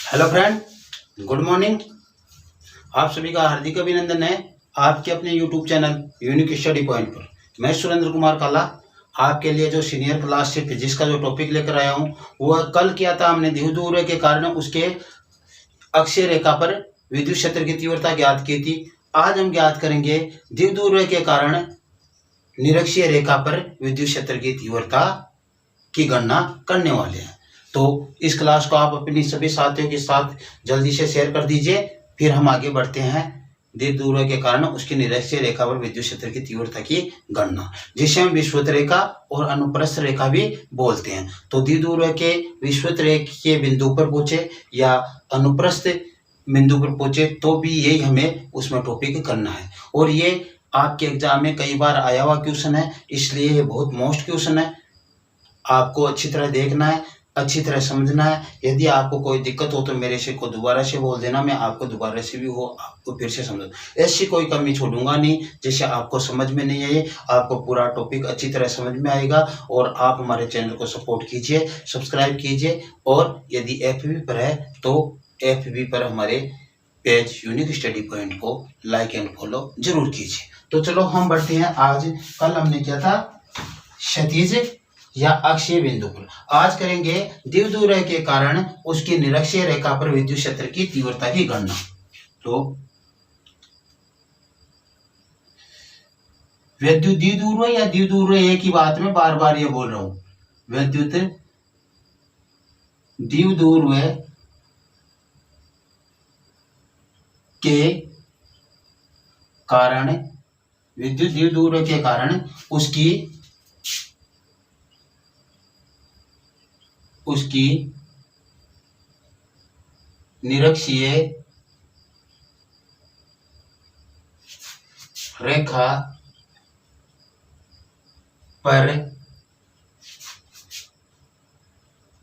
Hello friend, good morning. आप सभी का हार्दिक अभिनंदन है आपके अपने YouTube channel unique study point पर। मैं सुरेंद्र कुमार काला आपके लिए जो सीनियर क्लास से फिजिक्स का जो टॉपिक लेकर आया हूँ वह कल किया था हमने द्विध्रुव के कारण उसके अक्षीय रेखा पर विद्युत क्षेत्र की तीव्रता ज्ञात की थी। आज हम ज्ञात करेंगे द्विध्रुव के कारण निरक्षीय रेखा पर विद्युत क्षेत्र की तीव्रता की गणना करने वाले हैं। तो इस क्लास को आप अपनी सभी साथियों के साथ जल्दी से शेयर कर दीजिए। फिर हम आगे बढ़ते हैं द्विध्रुव के कारण उसकी निरक्षीय रेखा पर विद्युत क्षेत्र की तीव्रता की गणना, जिसे हम विषुवत रेखा और अनुप्रस्थ रेखा भी बोलते हैं। तो द्विध्रुव के विषुवत रेखीय बिंदु पर पहुंचे या अनुप्रस्थ बिंदु पर पहुंचे तो भी यही हमें उसमें टॉपिक करना है। और ये आपके एग्जाम में कई बार आया हुआ क्वेश्चन है, इसलिए ये बहुत मोस्ट क्वेश्चन है। आपको अच्छी तरह देखना है, अच्छी तरह समझना है। यदि आपको कोई दिक्कत हो तो मेरे से को दोबारा से बोल देना, मैं आपको दोबारा से भी हो आपको फिर से समझ, ऐसी कोई कमी छोड़ूंगा नहीं जैसे आपको समझ में नहीं आए। आपको पूरा टॉपिक अच्छी तरह समझ में आएगा। और आप हमारे चैनल को सपोर्ट कीजिए, सब्सक्राइब कीजिए। और यदि FB पर है तो FB पर हमारे पेज यूनिक स्टडी पॉइंट को लाइक एंड फॉलो जरूर कीजिए। तो चलो हम बढ़ते हैं। आज कल हमने किया था क्षैतिज या अक्षीय बिंदु पर, आज करेंगे द्विध्रुव के कारण उसकी निरक्षीय रेखा पर विद्युत क्षेत्र की तीव्रता की गणना। तो विद्युत द्विध्रुव या द्विध्रुव एक ही बात में बार बार ये बोल रहा हूं। विद्युत द्विध्रुव के कारण, विद्युत द्विध्रुव के कारण उसकी निरक्षीय रेखा पर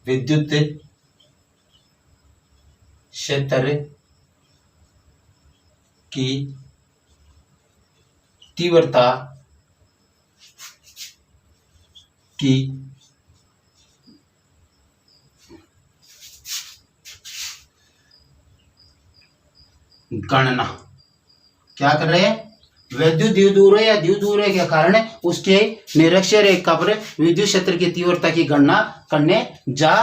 विद्युत क्षेत्र की तीव्रता की गणना क्या कर रहे हैं? विद्युत द्विध्रुव या द्विध्रुव के कारण उसके निरक्षीय रेखा पर विद्युत क्षेत्र की तीव्रता की गणना करने जा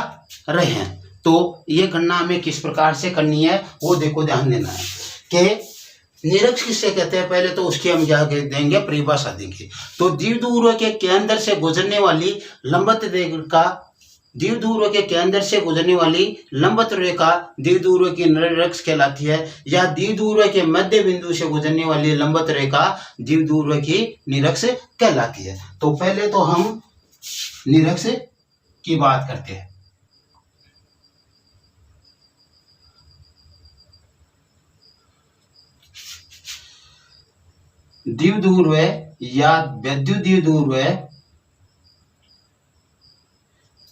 रहे हैं। तो ये गणना हमें किस प्रकार से करनी है वो देखो, ध्यान देना है कि निरक्ष किससे कहते हैं। पहले तो उसकी हम क्या देंगे, परिभाषा देंगे। तो द्विध्रुव के केंद्र से गुजरने वाली लंबवत रेखा, द्विध्रुव के केंद्र से गुजरने वाली लंबवत रेखा द्विध्रुव की निरक्ष कहलाती है, या द्विध्रुव के मध्य बिंदु से गुजरने वाली लंबवत रेखा द्विध्रुव की निरक्ष कहलाती है। तो पहले तो हम निरक्ष की बात करते हैं। द्विध्रुव या विद्युत द्विध्रुव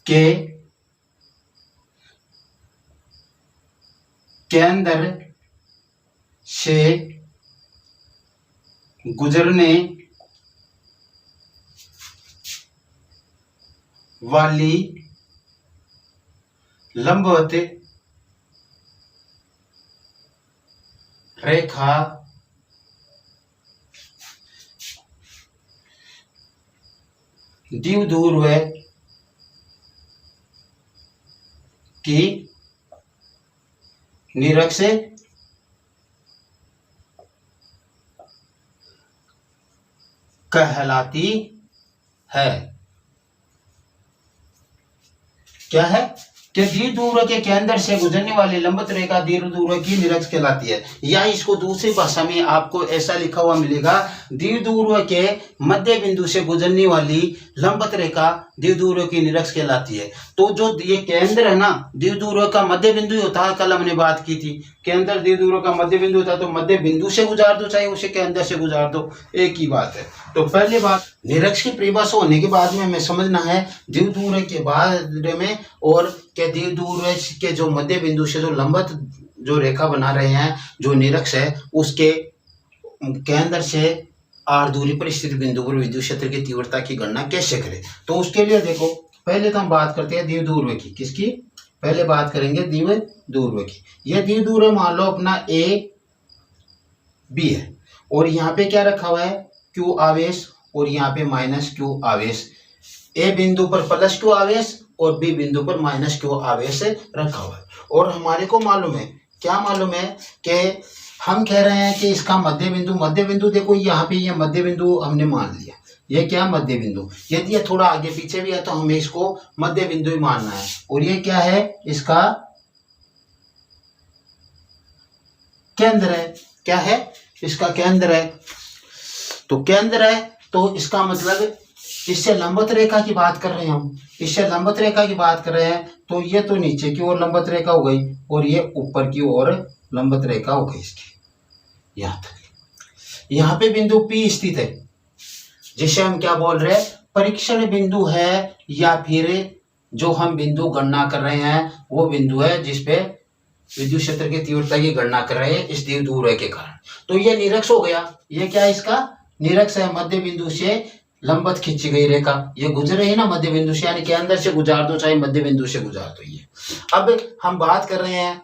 के केंद्र से गुजरने वाली लंबवत रेखा द्विध्रुव की निरक्ष कहलाती है। क्या है कि द्विध्रुव के केंद्र से गुजरने वाली लंबवत रेखा द्विध्रुव की निरक्ष कहलाती है। या इसको दूसरी भाषा में आपको ऐसा लिखा हुआ मिलेगा, द्विध्रुव के मध्य बिंदु से गुजरने वाली लंबवत रेखा द्विध्रुव की निरक्ष कहलाती है। तो जो ये केंद्र है ना, द्विध्रुव का मध्य बिंदु होता है, कल हमने बात की थी, केंद्र द्विध्रुव का मध्य बिंदु होता है। तो मध्य बिंदु से गुजार दो चाहे उसे केंद्र से गुजार दो, एक ही बात है। तो पहली बात, निरक्ष की परिभाषा होने के बाद में हमें समझना है द्विध्रुव के बारे में, और के द्विध्रुव के जो मध्य बिंदु से जो लंबवत जो रेखा बना रहे हैं, जो निरक्ष है, उसके केंद्र से r दूरी पर स्थित बिंदु पर विद्युत क्षेत्र की तीव्रता की गणना कैसे करें। तो उसके लिए देखो, पहले तो हम बात करते हैं द्विध्रुव की, किसकी, पहले बात करेंगे द्विध्रुव की। यह द्विध्रुव मान लो अपना ए बी है और यहाँ पे क्या रखा हुआ है क्यू आवेश और यहाँ पे माइनस क्यू आवेश। ए बिंदु पर प्लस क्यू आवेश और बी बिंदु पर माइनस क्यू आवेश रखा हुआ है। और हमारे को मालूम है, क्या मालूम है कि हम कह रहे हैं कि इसका मध्य बिंदु देखो यहाँ पे ये मध्य बिंदु हमने मान लिया, ये क्या मध्य बिंदु। यदि ये थोड़ा आगे पीछे भी है तो हमें इसको मध्य बिंदु ही मानना है। और ये क्या है, इसका केंद्र है। क्या है, इसका केंद्र है। तो केंद्र है तो इसका मतलब इससे लंबवत रेखा की बात कर रहे हैं हम, इससे लंबवत रेखा की बात कर रहे हैं। तो ये तो नीचे की ओर लंबवत रेखा हो गई और ये ऊपर की ओर लंबवत रेखा हो गई इसकी, यहां तक। यहाँ पे बिंदु P स्थित है जिसे हम क्या बोल रहे हैं, परीक्षण बिंदु है, या फिर जो हम बिंदु गणना कर रहे हैं वो बिंदु है जिसपे विद्युत क्षेत्र की तीव्रता की गणना कर रहे हैं इस द्विध्रुव के कारण। तो ये निरक्ष हो गया। ये क्या है, इसका निरक्ष है, मध्य बिंदु से लंबवत खींची गई रेखा। ये गुजर रही है ना मध्य बिंदु से, यानी कि अंदर से गुजार दो चाहे मध्य बिंदु से गुजार दो। ये अब हम बात कर रहे हैं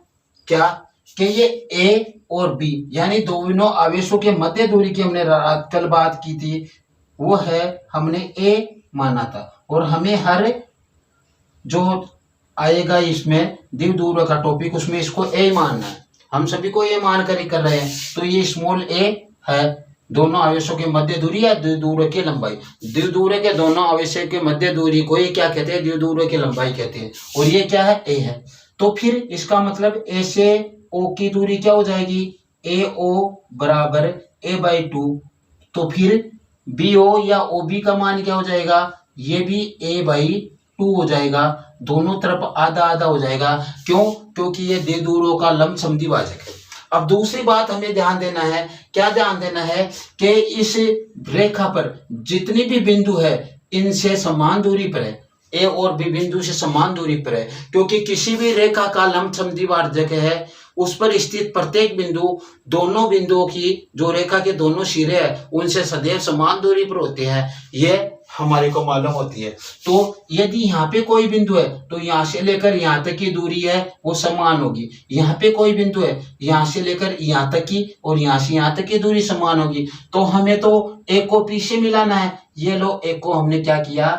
क्या कि ये ए और बी यानी दोनों आवेशों के मध्य दूरी की हमने कल बात की थी, वो है हमने ए माना था। और हमें हर जो आएगा इसमें द्विध्रुव का टॉपिक उसमें इसको ए मानना है। हम सभी को ए मान कर ही कर रहे हैं। तो ये स्मॉल ए है, दोनों आवेशों के मध्य दूरी या द्विध्रुव की लंबाई। द्विध्रुव के दोनों आवेशों के मध्य दूरी को ये क्या कहते हैं, द्विध्रुव की लंबाई कहते हैं। और ये क्या है, ए है। तो फिर इसका मतलब ए से ओ की दूरी क्या हो जाएगी, ए ओ बराबर a/2। तो फिर बी ओ या ओ बी का मान क्या हो जाएगा, ये भी a/2 हो जाएगा। दोनों तरफ आधा आधा हो जाएगा। क्यों, क्योंकि ये द्विध्रुव का लंब समद्विभाजक है। अब दूसरी बात हमें ध्यान देना है, क्या ध्यान देना है कि इस रेखा पर जितनी भी बिंदु है इनसे समान दूरी पर है, ए और बी बिंदु से समान दूरी पर है। क्योंकि किसी भी रेखा का लंब समद्विभाजक है, उस पर स्थित प्रत्येक बिंदु दोनों बिंदुओं की जो रेखा के दोनों सिरे हैं उनसे सदैव समान दूरी पर होते हैं। ये हमारे को मालूम होती है। तो यदि यहाँ पे कोई बिंदु है तो यहाँ से लेकर यहाँ तक की दूरी है वो समान होगी। यहाँ पे कोई बिंदु है यहाँ से लेकर यहाँ तक की और यहाँ से यहाँ तक की दूरी समान होगी। तो हमें तो एक को पी से मिलाना है। ये लो, एक को हमने क्या किया,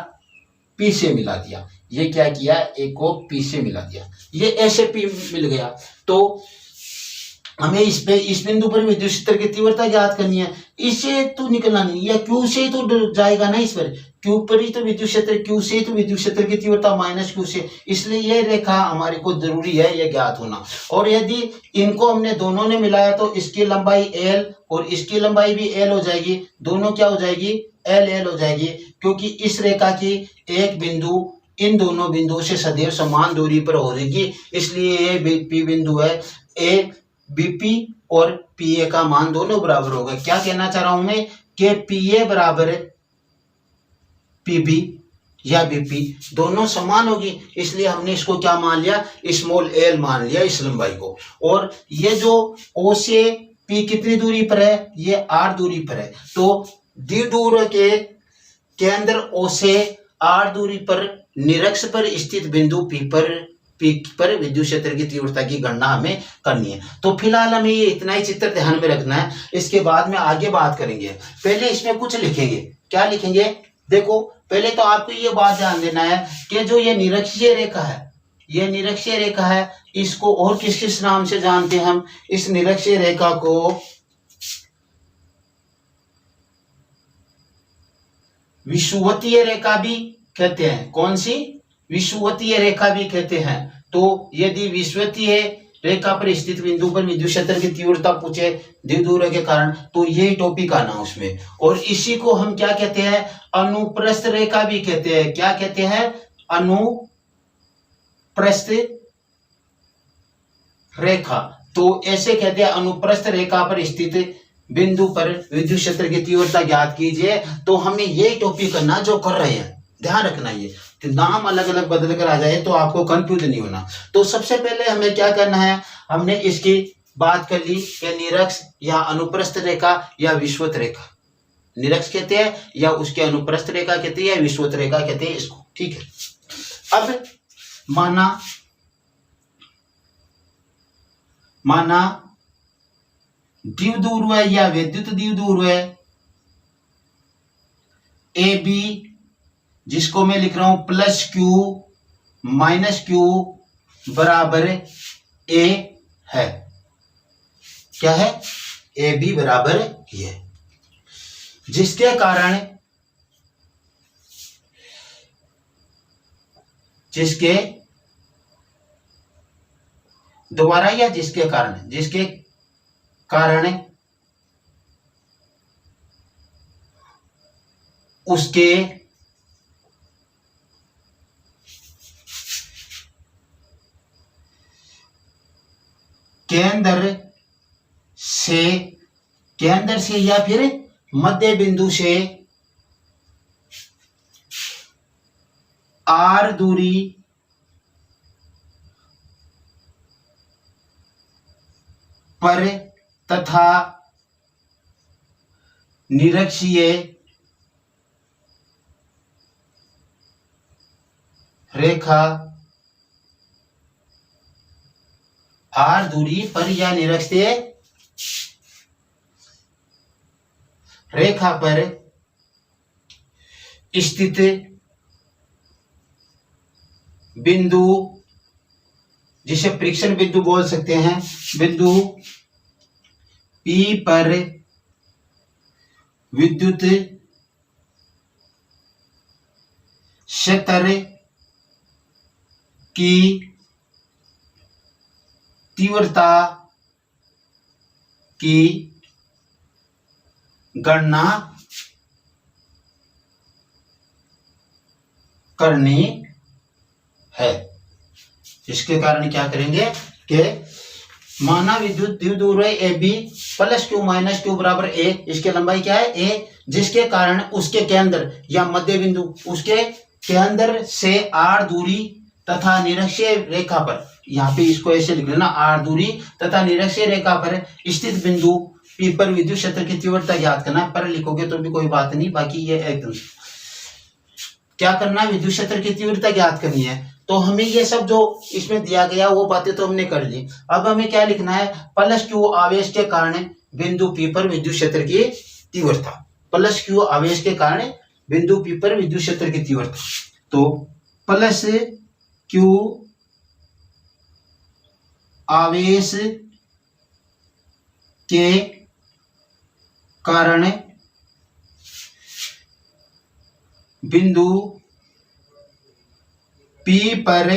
पी से मिला दिया। ये क्या किया, एक को पी से मिला दिया। ये ऐसे पी मिल गया। तो हमें इस बिंदु पर विद्युत क्षेत्र की तीव्रता ज्ञात करनी है। इससे तो निकलना नहीं, या क्यू से तो जाएगा ना, इस पर क्यू पर ही तो विद्युत क्षेत्र, क्यू से तो विद्युत क्षेत्र की तीव्रता माइनस क्यू से। इसलिए ये रेखा हमारे को जरूरी है ये ज्ञात होना। और यदि इनको हमने दोनों ने मिलाया तो इसकी लंबाई एल और इसकी लंबाई भी एल हो जाएगी। दोनों क्या हो जाएगी, एल एल हो जाएगी। क्योंकि इस रेखा की एक बिंदु इन दोनों बिंदुओं से सदैव समान दूरी पर होगी। इसलिए ये पी बिंदु है। ए बीपी और पीए का मान दोनों बराबर होगा। क्या कहना चाह रहा हूं मैं कि पीए बराबर पीबी या बीपी दोनों समान होगी। इसलिए हमने इसको क्या मान लिया, स्मॉल एल मान लिया इस लंबाई को। और ये जो ओ से पी कितनी दूरी पर है, ये आर दूरी पर है। तो द्विध्रुव के केंद्र ओ से आर दूरी पर निरक्ष पर स्थित बिंदु पी पर विद्युत क्षेत्र की तीव्रता की गणना हमें करनी है। तो फिलहाल हमें ये इतना ही चित्र ध्यान में रखना है। इसके बाद में आगे बात करेंगे। पहले इसमें कुछ लिखेंगे। क्या लिखेंगे, देखो पहले तो आपको ये बात ध्यान देना है कि जो ये निरक्षीय रेखा है, ये निरक्षीय रेखा है, इसको और किस किस नाम से जानते हैं हम, इस निरक्षीय रेखा को विषुवतीय रेखा भी कहते हैं। कौन सी, विषुवतीय रेखा भी कहते हैं। तो यदि विषुवतीय रेखा पर स्थित बिंदु पर विद्युत क्षेत्र की तीव्रता पूछे द्विध्रुव के कारण, तो ये टॉपिक आना उसमें। और इसी को हम क्या कहते हैं, अनुप्रस्थ रेखा भी कहते हैं। क्या कहते हैं, अनुप्रस्थ रेखा। तो ऐसे कहते हैं, अनुप्रस्थ रेखा पर स्थित बिंदु पर विद्युत क्षेत्र की तीव्रता ज्ञात कीजिए। तो हमें ये टॉपिक करना जो कर रहे हैं, ध्यान रखना। ये नाम अलग अलग बदल कर आ जाए तो आपको कंफ्यूज नहीं होना। तो सबसे पहले हमें क्या करना है, हमने इसकी बात कर ली कि निरक्ष या अनुप्रस्थ रेखा या विषुवत रेखा, निरक्ष कहते हैं या उसके अनुप्रस्थ रेखा कहते हैं या विषुवत रेखा कहते हैं इसको, ठीक है। अब माना माना द्विध्रुव है या विद्युत द्विध्रुव है ए बी, जिसको मैं लिख रहा हूं प्लस क्यू माइनस क्यू बराबर ए है। क्या है? ए बी बराबर ये, जिसके कारण दोबारा या जिसके कारण उसके केंद्र से या फिर मध्य बिंदु से आर दूरी पर तथा निरक्षीय रेखा आर दूरी पर या निरक्षीय रेखा पर स्थित बिंदु, जिसे परीक्षण बिंदु बोल सकते हैं, बिंदु P पर विद्युत क्षेत्र की तीव्रता की गणना करनी है। इसके कारण क्या करेंगे कि माना विद्युत द्विध्रुव a b plus q minus q बराबर ए, इसकी लंबाई क्या है ए, जिसके कारण उसके केंद्र या मध्य बिंदु, उसके केंद्र से आर दूरी तथा निरक्षीय रेखा पर, यहाँ पे इसको ऐसे लिख लेना, आर दूरी तथा निरक्षीय रेखा पर स्थित बिंदु पी पर विद्युत क्षेत्र की तीव्रता ज्ञात करना। पर लिखोगे तो भी कोई बात नहीं, बाकी ये एकदम क्या करना, विद्युत क्षेत्र की तीव्रता ज्ञात करनी है। तो हमें ये सब जो इसमें दिया गया वो बातें तो हमने कर ली। अब हमें क्या लिखना है, प्लस क्यू आवेश के कारण बिंदु पी पर विद्युत क्षेत्र की तीव्रता, प्लस क्यू आवेश के कारण बिंदु पी पर विद्युत क्षेत्र की तीव्रता। तो प्लस क्यू आवेश के कारण बिंदु P पर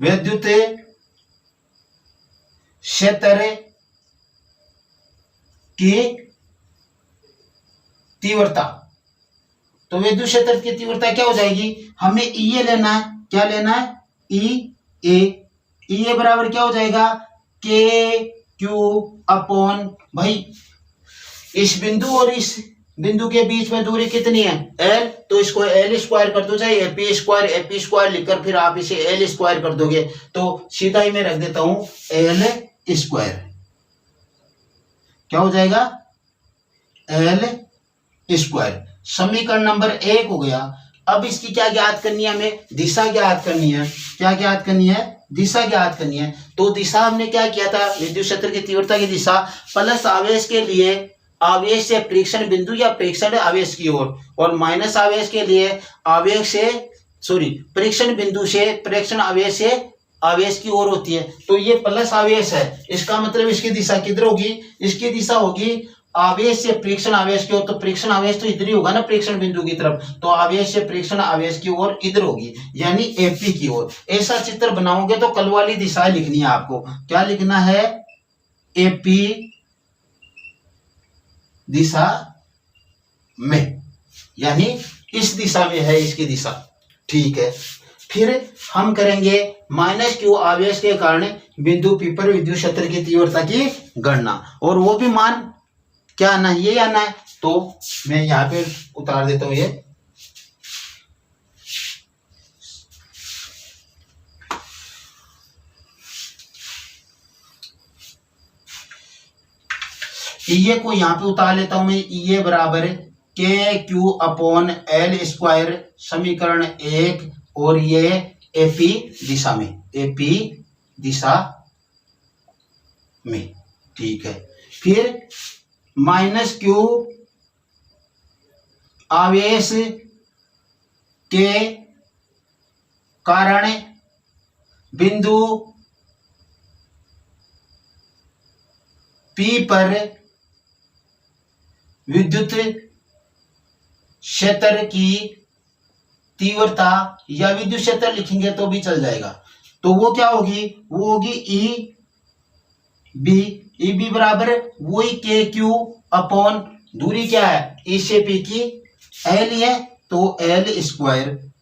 विद्युत क्षेत्र की तीव्रता, तो विद्युत क्षेत्र की तीव्रता क्या हो जाएगी, हमें E लेना है। क्या लेना है, E बराबर क्या हो जाएगा, KQ अपॉन, भाई इस बिंदु और इस बिंदु के बीच में दूरी कितनी है, L, तो इसको L स्क्वायर कर दो, चाहे AP स्क्वायर लिखकर फिर आप इसे L स्क्वायर कर दोगे, तो सीधा ही मैं रख देता हूं L स्क्वायर। क्या हो जाएगा, L स्क्वायर। समीकरण नंबर 1 हो गया। अब इसकी क्या ज्ञात करनी है, हमें दिशा ज्ञात करनी है। क्या ज्ञात करनी है, दिशा ज्ञात करनी है। तो दिशा हमने क्या किया था, विद्युत क्षेत्र की तीव्रता की दिशा प्लस आवेश के लिए आवेश से प्रेक्षण बिंदु या प्रेक्षण आवेश की ओर, और माइनस आवेश के लिए प्रेक्षण बिंदु से प्रेक्षण आवेश से आवेश की ओर होती है। तो ये प्लस आवेश है, इसका मतलब इसकी दिशा किधर होगी, इसकी दिशा होगी आवेश से प्रेक्षण आवेश की ओर। तो प्रेक्षण आवेश तो इधर ही होगा ना, प्रेक्षण बिंदु की तरफ, तो आवेश से प्रेक्षण आवेश की ओर इधर होगी, यानी एपी की ओर। ऐसा चित्र बनाओगे तो कल वाली दिशाएं लिखनी है आपको। क्या लिखना है, एपी दिशा में, यानी इस दिशा में है इसकी दिशा। ठीक है, फिर हम करेंगे माइनस क्यू आवेश के कारण बिंदु पी पर विद्युत क्षेत्र की तीव्रता की गणना, और वो भी मान क्या आना है, ये आना है। तो मैं यहां पे उतार देता हूं, ये को यहां पे उतार लेता हूं मैं। ये बराबर के क्यू अपॉन एल स्क्वायर, समीकरण 1, और ये एपी दिशा में, एपी दिशा में, ठीक है। फिर -q आवेश के कारण बिंदु P पर विद्युत क्षेत्र की तीव्रता, या विद्युत क्षेत्र लिखेंगे तो भी चल जाएगा, तो वो क्या होगी, वो होगी ई बी बराबर वही के क्यू अपॉन दूरी क्या है ई से पी की एल है, तो एल स्क्वायर।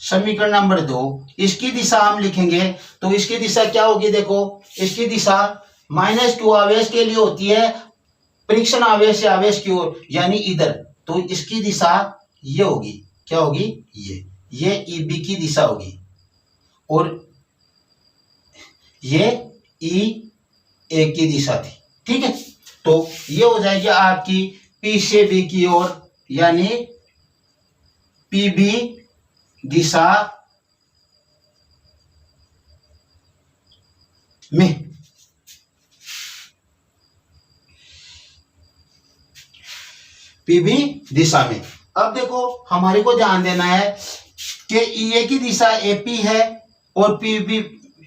समीकरण नंबर 2, इसकी दिशा हम लिखेंगे तो इसकी दिशा क्या होगी, देखो इसकी दिशा -q आवेश के लिए होती है परीक्षण आवेश से आवेश की ओर, यानी इधर, तो इसकी दिशा ये होगी, क्या होगी, ये ई की दिशा होगी, और ये ई ए की दिशा थी, ठीक है। तो ये हो जाएगी आपकी पी से बी की ओर, यानी पी बी दिशा में। पीबी दिशा में। अब देखो हमारे को ध्यान देना है कि ईए की दिशा एपी है और पीबी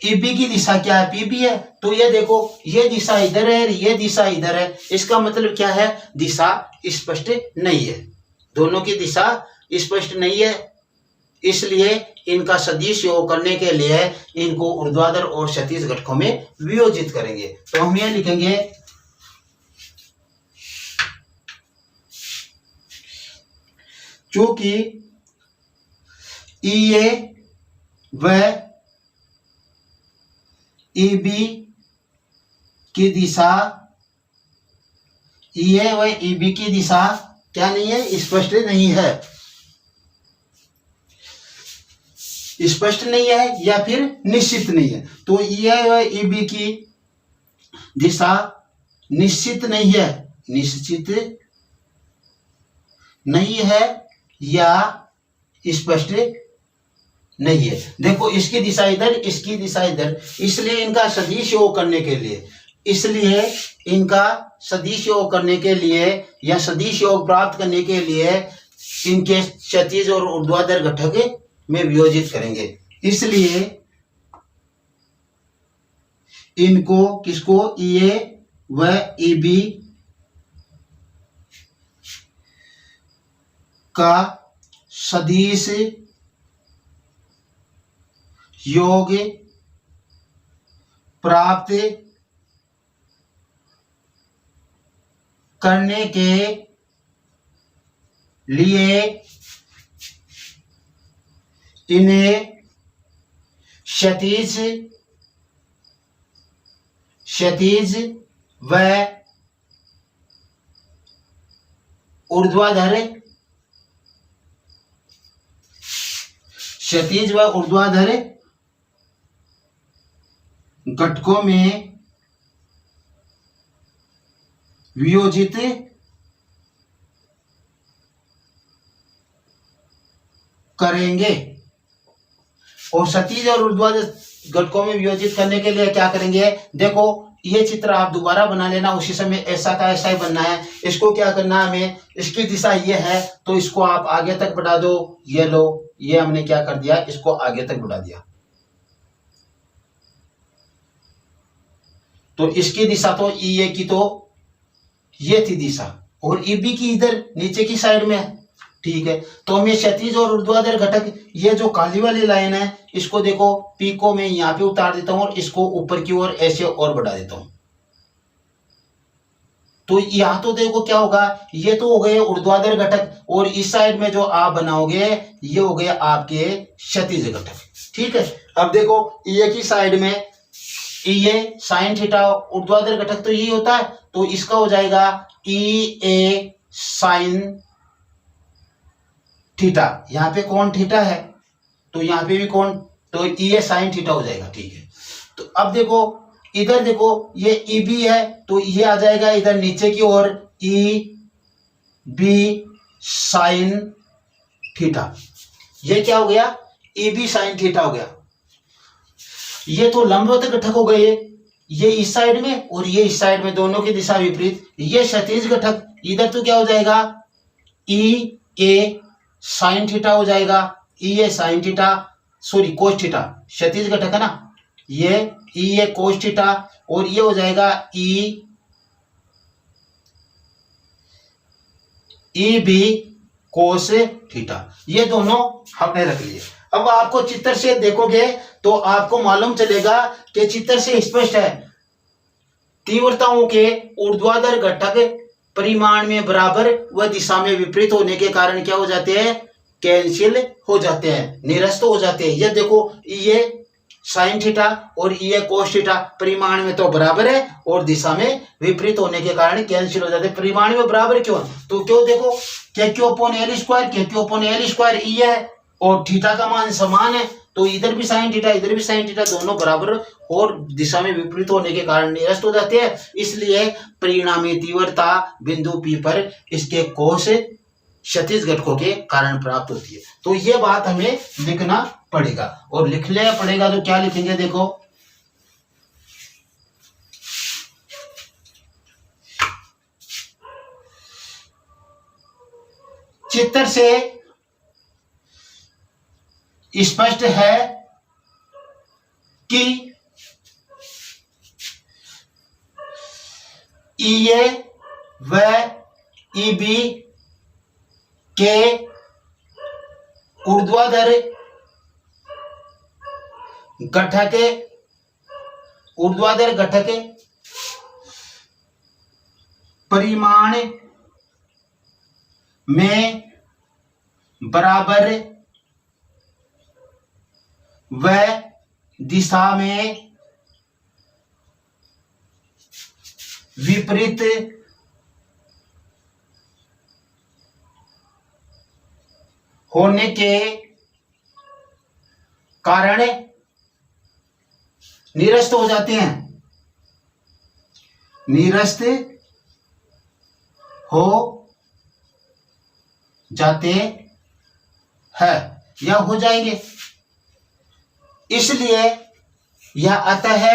ईबी की दिशा क्या है, पीबी है। तो ये देखो ये दिशा इधर है, ये दिशा इधर है, इसका मतलब क्या है, दिशा स्पष्ट नहीं है, दोनों की दिशा स्पष्ट नहीं है, इसलिए इनका सदिश योग करने के लिए इनको ऊर्ध्वाधर और क्षैतिज घटकों में वियोजित करेंगे। तो हम ये लिखेंगे चूंकि ईए व ईबी की दिशा, ईए व ईबी की दिशा क्या नहीं है, स्पष्ट नहीं है, स्पष्ट नहीं है या फिर निश्चित नहीं है। तो ईए व ईबी की दिशा निश्चित नहीं है, निश्चित नहीं है या स्पष्ट नहीं है। देखो इसकी दिशा इधर, इसकी दिशा इधर, इसलिए इनका सदिश योग करने के लिए, इसलिए इनका सदिश योग करने के लिए या सदिश योग प्राप्त करने के लिए इनके क्षैतिज और ऊर्ध्वाधर घटक में वियोजित करेंगे। इसलिए इनको किसको, ईए व ईबी का सदिश योग प्राप्त करने के लिए इन्हें क्षैतिज व ऊर्ध्वाधर, क्षैतिज व ऊर्ध्वाधर घटकों में वियोजित करेंगे। और क्षैतिज और ऊर्ध्वाधर घटकों में वियोजित करने के लिए क्या करेंगे, देखो ये चित्र आप दोबारा बना लेना, उसी समय ऐसा का ऐसा ही बनना है। इसको क्या करना है हमें, इसकी दिशा ये है तो इसको आप आगे तक बढ़ा दो, ये लो, ये हमने क्या कर दिया, इसको आगे तक बढ़ा दिया। तो इसकी दिशा तो ईए की तो ये थी दिशा, और ईबी की इधर नीचे की साइड में है, ठीक है। तो हमें क्षैतिज और ऊर्ध्वाधर घटक, ये जो काली वाली लाइन है इसको देखो पी को मैं यहाँ पे उतार देता हूं और इसको ऊपर की ओर ऐसे और बढ़ा देता हूं। तो यहां तो देखो क्या होगा, ये तो हो गए ऊर्ध्वाधर घटक, और इस साइड में जो आप बनाओगे ये हो गए आपके क्षैतिज घटक, ठीक है। अब देखो ये की साइड में ये साइन थीटा ऊर्ध्वाधर घटक तो यही होता है, तो इसका हो जाएगा ई ए साइन थीटा, यहाँ पे कौन थीटा है तो यहाँ पे भी कौन, तो ई ए साइन थीटा हो जाएगा, ठीक है। तो अब देखो इधर देखो ये ई बी है तो ये आ जाएगा इधर नीचे की ओर ई बी साइन थीटा, ये क्या हो गया, ई बी साइन थीटा हो गया। ये तो लंबवत घटक हो गए, ये इस साइड में और ये इस साइड में, दोनों की दिशा विपरीत। ये क्षैतिज घटक, इधर तो क्या हो जाएगा, ई ए साइन थीटा हो जाएगा, E A sine theta, sorry cos theta, क्षैतिज घटक है ना, ये ई ए कोस थीटा, और ये हो जाएगा ई बी कोस थीटा। ये दोनों हमने रख लिए। अब आपको चित्र से देखोगे तो आपको मालूम चलेगा कि चित्र से स्पष्ट है, तीव्रताओं के ऊर्ध्वाधर घटक परिमाण में बराबर व दिशा में विपरीत होने के कारण क्या हो जाते हैं, कैंसिल हो जाते हैं, निरस्त हो जाते हैं। ये देखो, ये साइन थीटा और ये कोस थीटा परिमाण में तो बराबर है और दिशा में विपरीत होने के कारण कैंसिल हो जाते हैं। परिमाण में बराबर क्यों, तो क्यों देखो, क्या क्यू अपॉन एल स्क्वायर, क्या क्यू अपॉन एल स्क्वायर ई है और थीटा का मान समान है, तो इधर भी साइन थीटा इधर भी साइन थीटा, दोनों बराबर और दिशा में विपरीत होने के कारण निरस्त हो जाते हैं। इसलिए परिणामी तीव्रता बिंदु पी पर इसके कोस क्षैतिज घटकों के कारण प्राप्त होती है। तो ये बात हमें लिखना पड़ेगा, और लिखना पड़ेगा तो क्या लिखेंगे, देखो चित्र से स्पष्ट है कि ई ए व ई बी के ऊर्ध्वाधर घटक परिमाण में बराबर व दिशा में विपरीत होने के कारण निरस्त हो जाते हैं, निरस्त हो जाते हैं या हो जाएंगे। इसलिए यह अतः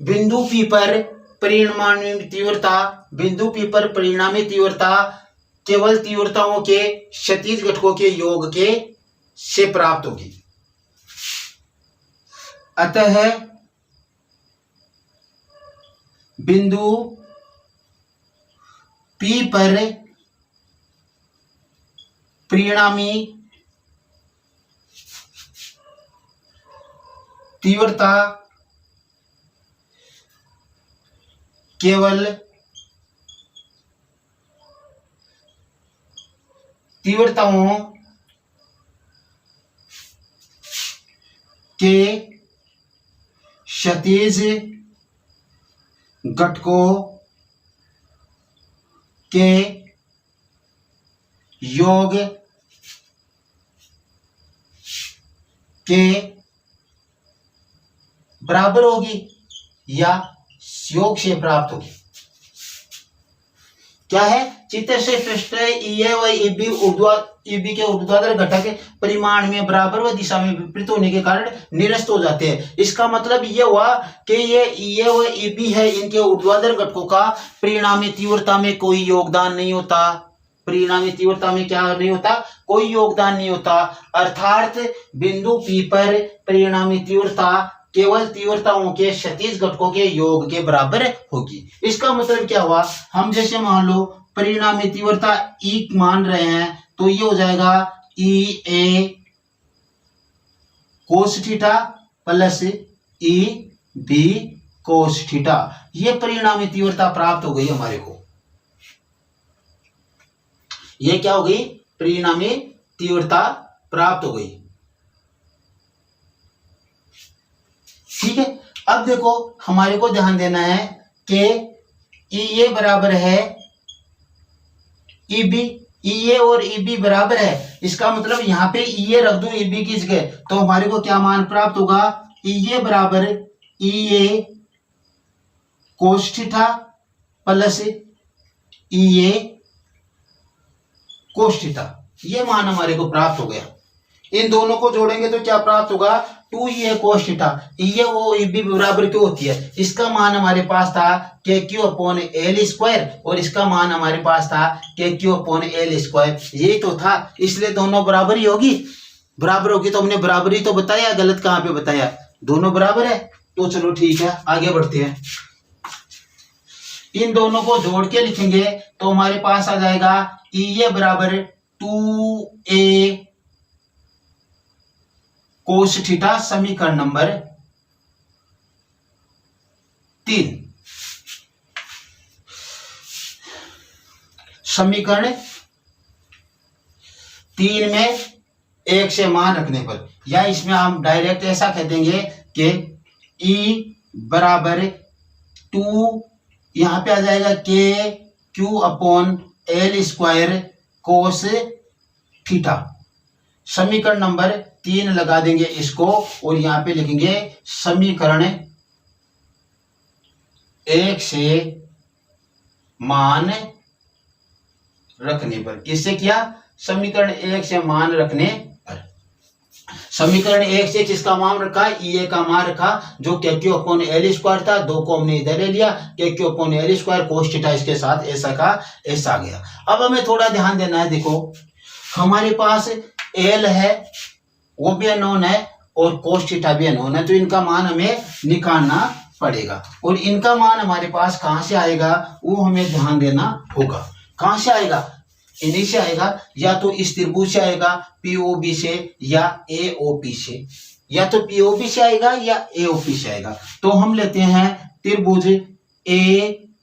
बिंदु पी पर परिणामी तीव्रता, बिंदु पी पर परिणामी तीव्रता केवल तीव्रताओं के क्षैतिज घटकों के योग के से प्राप्त होगी। अतः बिंदु पी पर परिणामी तीव्रता केवल तीव्रताओं के क्षैतिज घटकों के योग के बराबर होगी या योग से प्राप्त होगी। क्या है, चित्र से स्पष्ट है, ई ए व ई बी के ऊर्ध्वाधर घटक परिमाण में बराबर व दिशा में विपरीत होने के कारण निरस्त हो जाते हैं। इसका मतलब ये हुआ कि ये ई ए व ई बी है, इनके ऊर्ध्वाधर घटकों का परिणामी तीव्रता में कोई योगदान नहीं होता। परिणामी तीव्रता में क्या नहीं होता, कोई योगदान नहीं होता। अर्थात बिंदु पी पर परिणामी तीव्रता केवल तीव्रताओं के क्षैतिज घटकों के योग के बराबर होगी। इसका मतलब क्या हुआ, हम जैसे मान लो परिणामी तीव्रता ई मान रहे हैं, तो ये हो जाएगा E A cos theta plus E B cos theta. ये परिणामी तीव्रता प्राप्त हो गई हमारे को। ये क्या हो गई, परिणामी तीव्रता प्राप्त हो गई। ठीक है, अब देखो हमारे को ध्यान देना है कि ई ए बराबर है ई बी, ई ए और ई बी बराबर है। इसका मतलब यहाँ पे ई ए रख दूं ई बी की जगह, तो हमारे को क्या मान प्राप्त होगा, ई ए बराबर ई A cos theta plus E A cos theta. ये मान हमारे को प्राप्त हो गया। इन दोनों को जोड़ेंगे तो क्या प्राप्त होगा, 2a cos थीटा, ये वो भी बराबर क्यों होती है, इसका मान हमारे पास था के क्यू अपॉन एल स्क्वायर और इसका मान हमारे पास था के क्यू अपॉन एल स्क्वायर, यही तो था, इसलिए दोनों बराबर ही होगी। बराबर होगी तो हमने बराबरी तो बताया, गलत कहाँ पे बताया, दोनों बराबर है। तो चलो ठीक है, आगे बढ़ते हैं। इन दोनों को जोड़ के लिखेंगे तो हमारे पास आ जाएगा ये बराबर 2a कोस थीटा, समीकरण नंबर 3। समीकरण 3 में एक से मान रखने पर, या इसमें हम डायरेक्ट ऐसा कह देंगे कि E बराबर 2, यहां पे आ जाएगा के Q upon L square cos theta. समीकरण नंबर 3 लगा देंगे इसको और यहां पे लिखेंगे समीकरण 1 से मान रखने पर। किससे किया, समीकरण 1 से मान रखने पर। समीकरण 1 से किसका मान रखा, ए का मान रखा, जो के क्यू अपॉन एल स्क्वायर था, 2 को हमने इधर ले लिया, के Q upon L square cos theta इसके साथ ऐसा का ऐसा आ गया। अब हमें थोड़ा ध्यान देना है, देखो हमारे पास एल है वो भी अननोन है और कोस थीटा भी अननोन है, तो इनका मान हमें निकालना पड़ेगा और इनका मान हमारे पास कहां से आएगा वो हमें ध्यान देना होगा। कहां से आएगा, इन्हीं से आएगा, या तो इस त्रिभुज से आएगा पीओबी से या एओपी से, या तो पीओबी से आएगा या एओपी से आएगा। तो हम लेते हैं त्रिभुज एओपी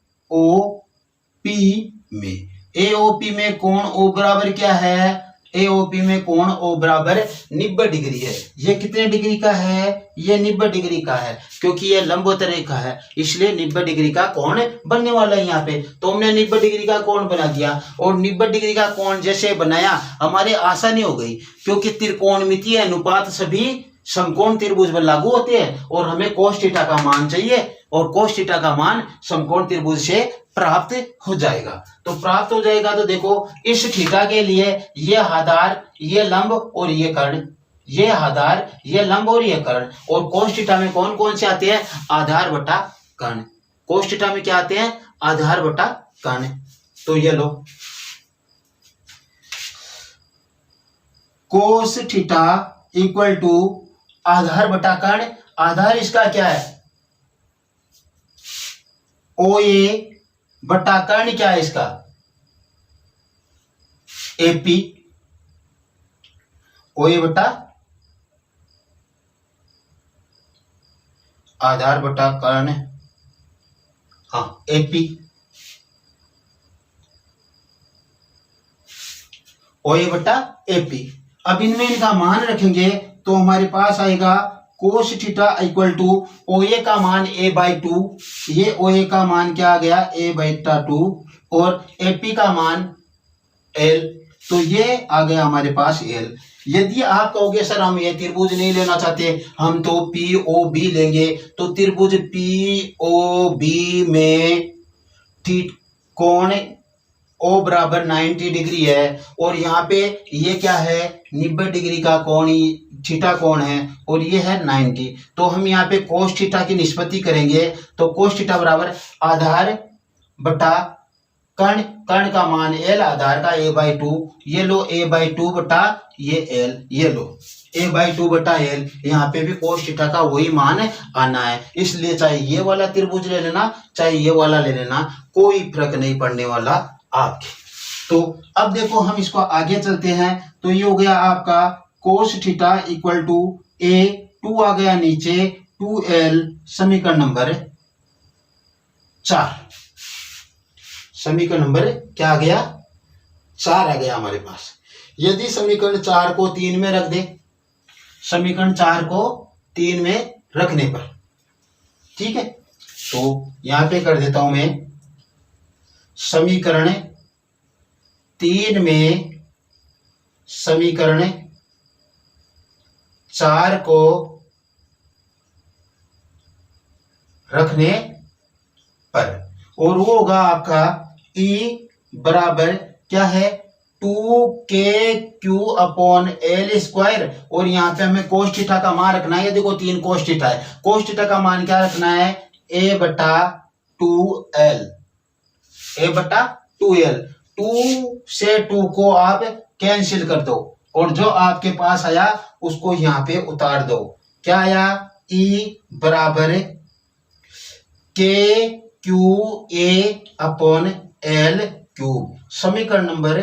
में, एओपी में कोण ओ बराबर क्या है, एओपी में कोण ओ बराबर 90 डिग्री है। ये कितने डिग्री का है, ये 90 डिग्री का है, क्योंकि ये लंबवत रेखा है इसलिए 90 डिग्री का कोण बनने वाला है यहाँ पे। तो हमने 90 डिग्री का कोण बना दिया और 90 डिग्री का कोण जैसे बनाया हमारे आसानी हो गई, क्योंकि त्रिकोणमितीय अनुपात सभी समकोण त्रिभुज पर लागू होते हैं और हमें कोस थीटा का मान चाहिए और कोस थीटा का मान समकोण त्रिभुज से प्राप्त हो जाएगा। तो प्राप्त हो जाएगा तो देखो इस थीटा के लिए ये आधार, ये लंब और ये कर्ण, ये आधार, ये लंब और ये कर्ण, और कोस थीटा में कौन कौन से आते हैं, आधार बटा कर्ण। कोस थीटा में क्या आते हैं, आधार बटा कर्ण। तो ये लो कोस थीटा इक्वल टू आधार बटा कर्ण। आधार इसका क्या है, ओ ए बटा कर्ण क्या है इसका, एपी। ओ ए बटा आधार बटा कर्ण, हाँ एपी। ओ ए बटा एपी। अब इनमें इनका मान रखेंगे तो हमारे पास आएगा cos theta equal to O A का मान a बाई 2, ये ओ ए का मान क्या आ गया a बटा 2 और एपी का मान l, तो ये आ गया हमारे पास l। यदि आप कहोगे सर हम ये त्रिभुज नहीं लेना चाहते, हम तो पी ओ बी लेंगे, तो त्रिभुज पी ओ बी में कोण ओ बराबर 90 डिग्री है और यहाँ पे ये क्या है 90 डिग्री का कोण थीटा कोण है और ये है 90। तो हम यहाँ पे कोस थीटा की निष्पत्ति करेंगे तो कोस थीटा बराबर आधार बटा कर्ण, कर्ण का मान एल, आधार का a बाई 2, ये लो a बाई 2 बटा ये एल, ये लो a बाई 2 बटा एल। यहाँ पे भी कोस थीटा का वही मान आना है, इसलिए चाहे ये वाला त्रिभुज ले लेना चाहे ये वाला ले लेना, कोई फर्क नहीं पड़ने वाला आपके। तो अब देखो हम इसको आगे चलते हैं, तो ये हो गया आपका कोस थीटा इक्वल टू ए 2 आ गया नीचे 2l, समीकरण नंबर 4। समीकरण नंबर क्या आ गया, 4 आ गया हमारे पास। यदि समीकरण 4 को 3 में रख दे, समीकरण 4 को 3 में रखने पर, ठीक है, तो यहां पे कर देता हूं मैं समीकरण 3 में समीकरण 4 को रखने पर, और वो होगा आपका E बराबर क्या है 2k/L², और यहाँ पे हमें कोस थीटा का मान रखना है। ये देखो 3 कोस थीटा है, कोस थीटा का मान क्या रखना है, a/2l, a/2l। 2 से 2 को आप कैंसिल कर दो और जो आपके पास आया उसको यहाँ पे उतार दो। क्या आया, E बराबर KQA/L³। समीकरण नंबर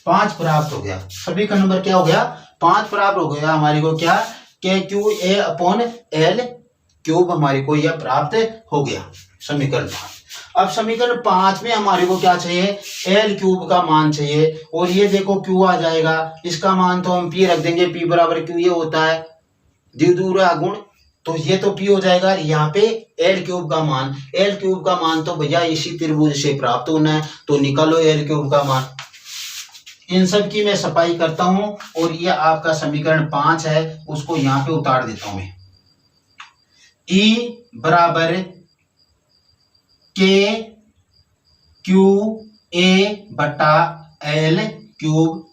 5 प्राप्त हो गया। समीकरण नंबर क्या हो गया, 5 प्राप्त हो गया हमारे को। क्या, KQA/L³ हमारे को यह प्राप्त हो गया, समीकरण 5। अब समीकरण 5 में हमारे को क्या चाहिए, L³ का मान चाहिए। और ये देखो Q आ जाएगा, इसका मान तो हम P रख देंगे, P बराबर Q ये होता है द्विध्रुवीय गुण, तो ये तो P हो जाएगा। यहाँ पे L³ का मान, L³ का मान तो भैया इसी त्रिभुज से प्राप्त होना है, तो निकालो L³ का मान। इन सब की मैं सफाई करता हूं और ये आपका समीकरण 5 है, उसको यहाँ पे उतार देता हूं मैं। E बराबर KQA/L³,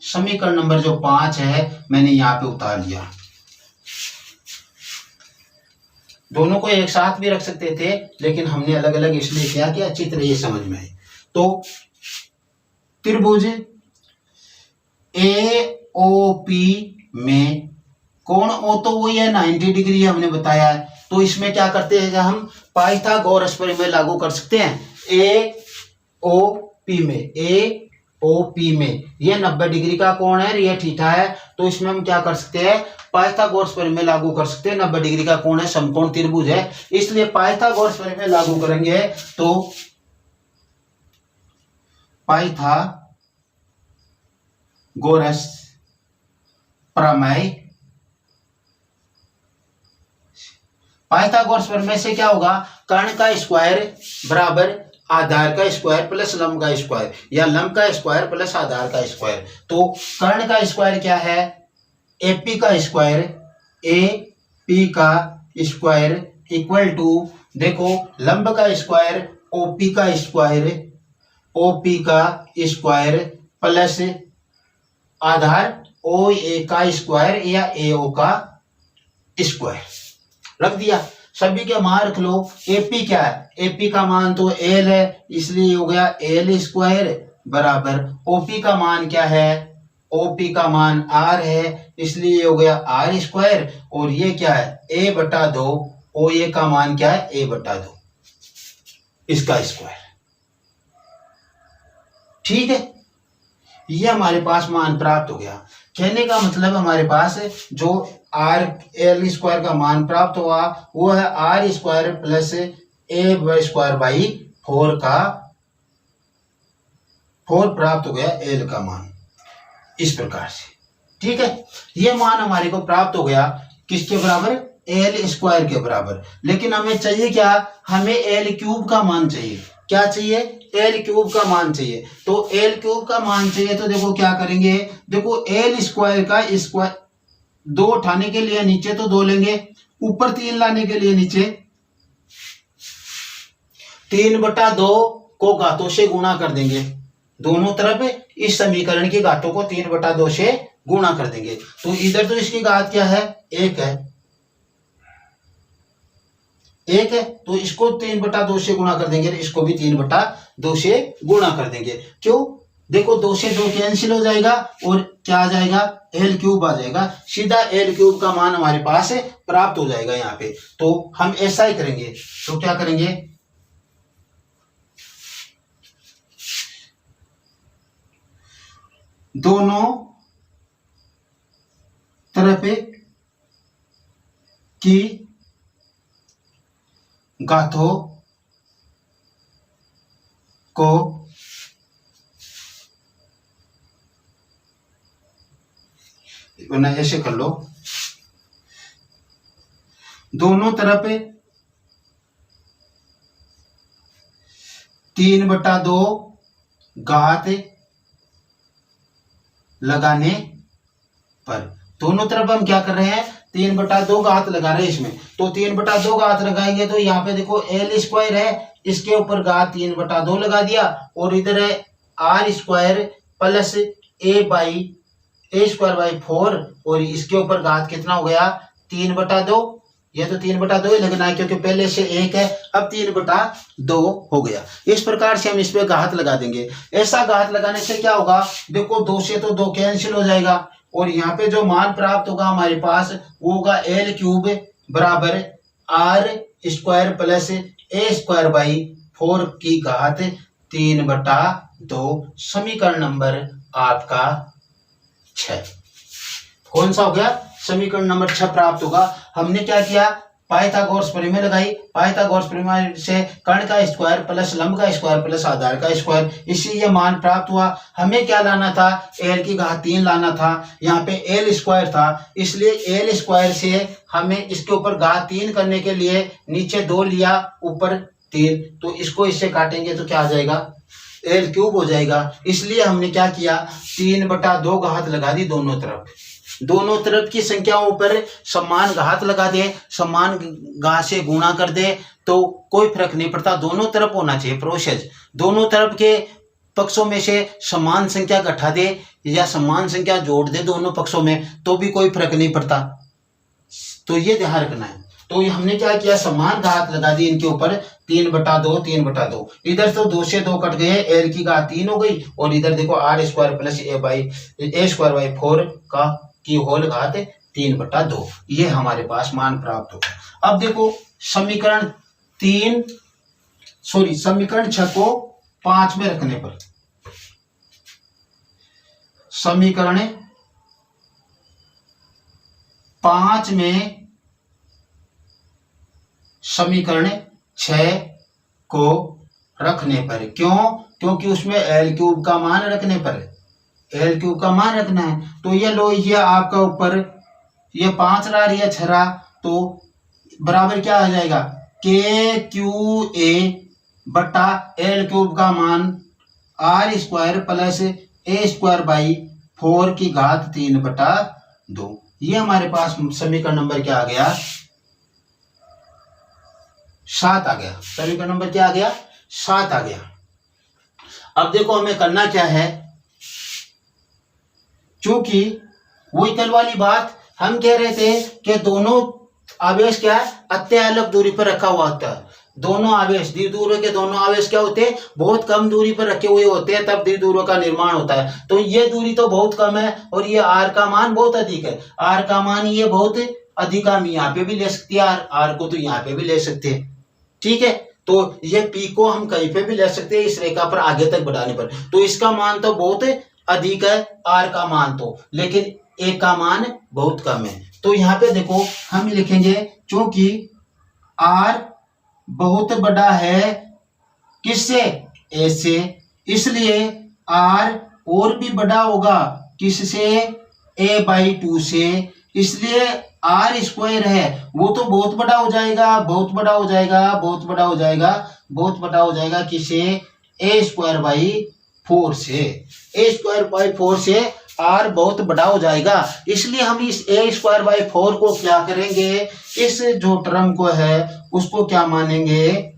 समीकरण नंबर जो 5 है मैंने यहाँ पे उतार लिया। दोनों को एक साथ भी रख सकते थे, लेकिन हमने अलग अलग इसलिए किया कि अच्छी तरह ये समझ में आए। तो त्रिभुज AOP में कोण O तो वो ये 90 डिग्री हमने बताया है, तो इसमें क्या करते हैं, हम पाइथागोरस प्रमेय लागू कर सकते हैं। AOP में ये 90 डिग्री का कोण है, ये थीटा है, तो इसमें हम क्या कर सकते हैं, पाइथागोरस प्रमेय लागू कर सकते हैं। 90 डिग्री का कोण है, समकोण त्रिभुज है, इसलिए पाइथागोरस प्रमेय लागू करेंगे तो पाइथागोरस प्रमेय से क्या होगा, कर्ण का स्क्वायर बराबर आधार का स्क्वायर प्लस लंब का स्क्वायर, या लंब का स्क्वायर प्लस आधार का स्क्वायर। तो कर्ण का स्क्वायर क्या है, AP का स्क्वायर, AP का स्क्वायर इक्वल टू, देखो लंब का स्क्वायर OP का स्क्वायर, OP का स्क्वायर प्लस आधार OA का स्क्वायर या AO का स्क्वायर। रख दिया, सभी के मान रख लो। AP क्या है, AP का मान तो L है, इसलिए हो गया L² बराबर OP का मान क्या है, OP का मान R है, इसलिए हो गया R², और ये क्या है A/2, OA का मान क्या है A/2, इसका स्क्वायर। ठीक है, ये हमारे पास मान प्राप्त हो गया। कहने का मतलब हमारे पास जो L² का मान प्राप्त हुआ वो है R² प्लस A²/4 का 4 प्राप्त हो गया L का मान, इस प्रकार से। ठीक है, ये मान हमारे को प्राप्त हो गया किसके बराबर, L² के बराबर। लेकिन हमें चाहिए क्या, हमें L³ का मान चाहिए। क्या चाहिए, L³ का मान चाहिए। तो L³ का मान चाहिए तो देखो क्या करेंगे, देखो L² का स्क्वायर 2 उठाने के लिए नीचे तो 2 लेंगे, ऊपर 3 लाने के लिए नीचे 3/2 को घातों से गुणा कर देंगे। दोनों तरफ इस समीकरण की घातों को 3/2 से गुणा कर देंगे। तो इधर तो इसकी घात क्या है, 1 है, 1 है, तो इसको 3/2 से गुणा कर देंगे, इसको भी 3/2 से गुणा कर देंगे। क्यों, देखो 2 से 2 कैंसिल हो जाएगा और क्या आ जाएगा, L³ आ जाएगा। सीधा L³ का मान हमारे पास प्राप्त हो जाएगा यहाँ पे। तो हम ऐसा ही करेंगे, तो क्या करेंगे, दोनों तरफ की घातों को ऐसे कर लो, दोनों तरफ 3/2 घात लगाने पर, दोनों तरफ हम क्या कर रहे हैं, 3/2 घात लगा रहे हैं इसमें। तो 3/2 घात लगाएंगे तो यहाँ पे देखो L² है, इसके ऊपर घात 3/2 लगा दिया, और इधर है R² plus A square by 4 और इसके ऊपर घात कितना हो गया 3/2। ये तो 3/2 ही लगना है क्योंकि पहले से 1 है, अब 3/2 हो गया। इस प्रकार से हम इस पे घात लगा देंगे। ऐसा घात लगाने से क्या होगा, देखो 2 से तो 2 कैंसिल हो जाएगा और यहाँ पे जो मान प्राप्त होगा हमारे पास वो होगा L³ बराबर R² प्लस A² बाई 4 की घात 3/2। समीकरण नंबर आपका 6 कौन सा हो गया, समीकरण नंबर 6 प्राप्त होगा। हमने क्या किया, पाइथागोरस प्रमेय लगाई। पाइथागोरस प्रमेय से कर्ण का स्क्वायर प्लस लंब का स्क्वायर प्लस आधार का स्क्वायर, इससे ये मान प्राप्त हुआ। हमें क्या लाना था, L की घात 3 लाना था। यहाँ पे L² था, इसलिए L² से हमें इसके ऊपर घात 3 करने के लिए नीचे 2 लिया, ऊपर 3, तो इसको इससे काटेंगे तो क्या आ जाएगा, L³ हो जाएगा। इसलिए हमने क्या किया, 3/2 घात लगा दी दोनों तरफ। दोनों तरफ की संख्याओं पर समान घात लगा दे, समान घात से गुणा कर दे तो कोई फर्क नहीं पड़ता, दोनों तरफ होना चाहिए प्रोसेस। दोनों तरफ के पक्षों में से समान संख्या घटा दे या समान संख्या जोड़ दे दोनों पक्षों में तो भी कोई फर्क नहीं पड़ता, तो ये ध्यान रखना है। तो हमने क्या किया, समान घात लगा दी इनके ऊपर 3/2। इधर तो 2 से 2 कट गए, L की घात 3 हो गई और इधर देखो R² प्लस A² बाई 4 की होल घात 3/2। ये हमारे पास मान प्राप्त होगा। अब देखो समीकरण 6 को 5 में रखने पर, समीकरण 5 में समीकरण 6 को रखने पर, क्यों, क्योंकि उसमें L³ का मान रखने पर, L³ का मान रखना है। तो ये लो, ये आपका ऊपर ये 5 रहा, ये 6 रहा, तो बराबर क्या आ जाएगा, KQA बटा L³ का मान R² प्लस A² बाई 4 की घात 3/2। ये हमारे पास समीकरण नंबर क्या आ गया, 7 आ गया। समीकरण नंबर क्या आ गया, 7 आ गया। अब देखो हमें करना क्या है, क्योंकि वही कल वाली बात हम कह रहे थे कि दोनों आवेश क्या है, अत्यल्प अलग दूरी पर रखा हुआ होता है। दोनों आवेश द्विध्रुव के दोनों आवेश क्या होते हैं, बहुत कम दूरी पर रखे हुए होते हैं, तब द्विध्रुव का निर्माण होता है। तो ये दूरी तो बहुत कम है और ये R का मान बहुत अधिक है। R का मान ये बहुत अधिक, हम यहाँ पे भी ले सकते हैं R को, तो यहाँ पे भी ले सकते हैं, ठीक है। तो ये P को हम कहीं पे भी ले सकते हैं इस रेखा पर आगे तक बढ़ाने पर। तो इसका मान तो बहुत अधिक है R का मान तो, लेकिन A का मान बहुत कम है। तो यहाँ पे देखो हम लिखेंगे, क्योंकि R बहुत बड़ा है किससे, A से, इसलिए R और भी बड़ा होगा किससे, A/2 से, इसलिए R² है वो तो बहुत बड़ा हो जाएगा, बहुत बड़ा हो जाएगा, बहुत बड़ा हो जाएगा, बहुत बड़ा हो जाएगा किसे, A² बाई 4 से। A² बाई 4 से R बहुत बड़ा हो जाएगा, इसलिए हम इस A² बाई 4 को क्या करेंगे, इस जो टर्म को है उसको क्या मानेंगे,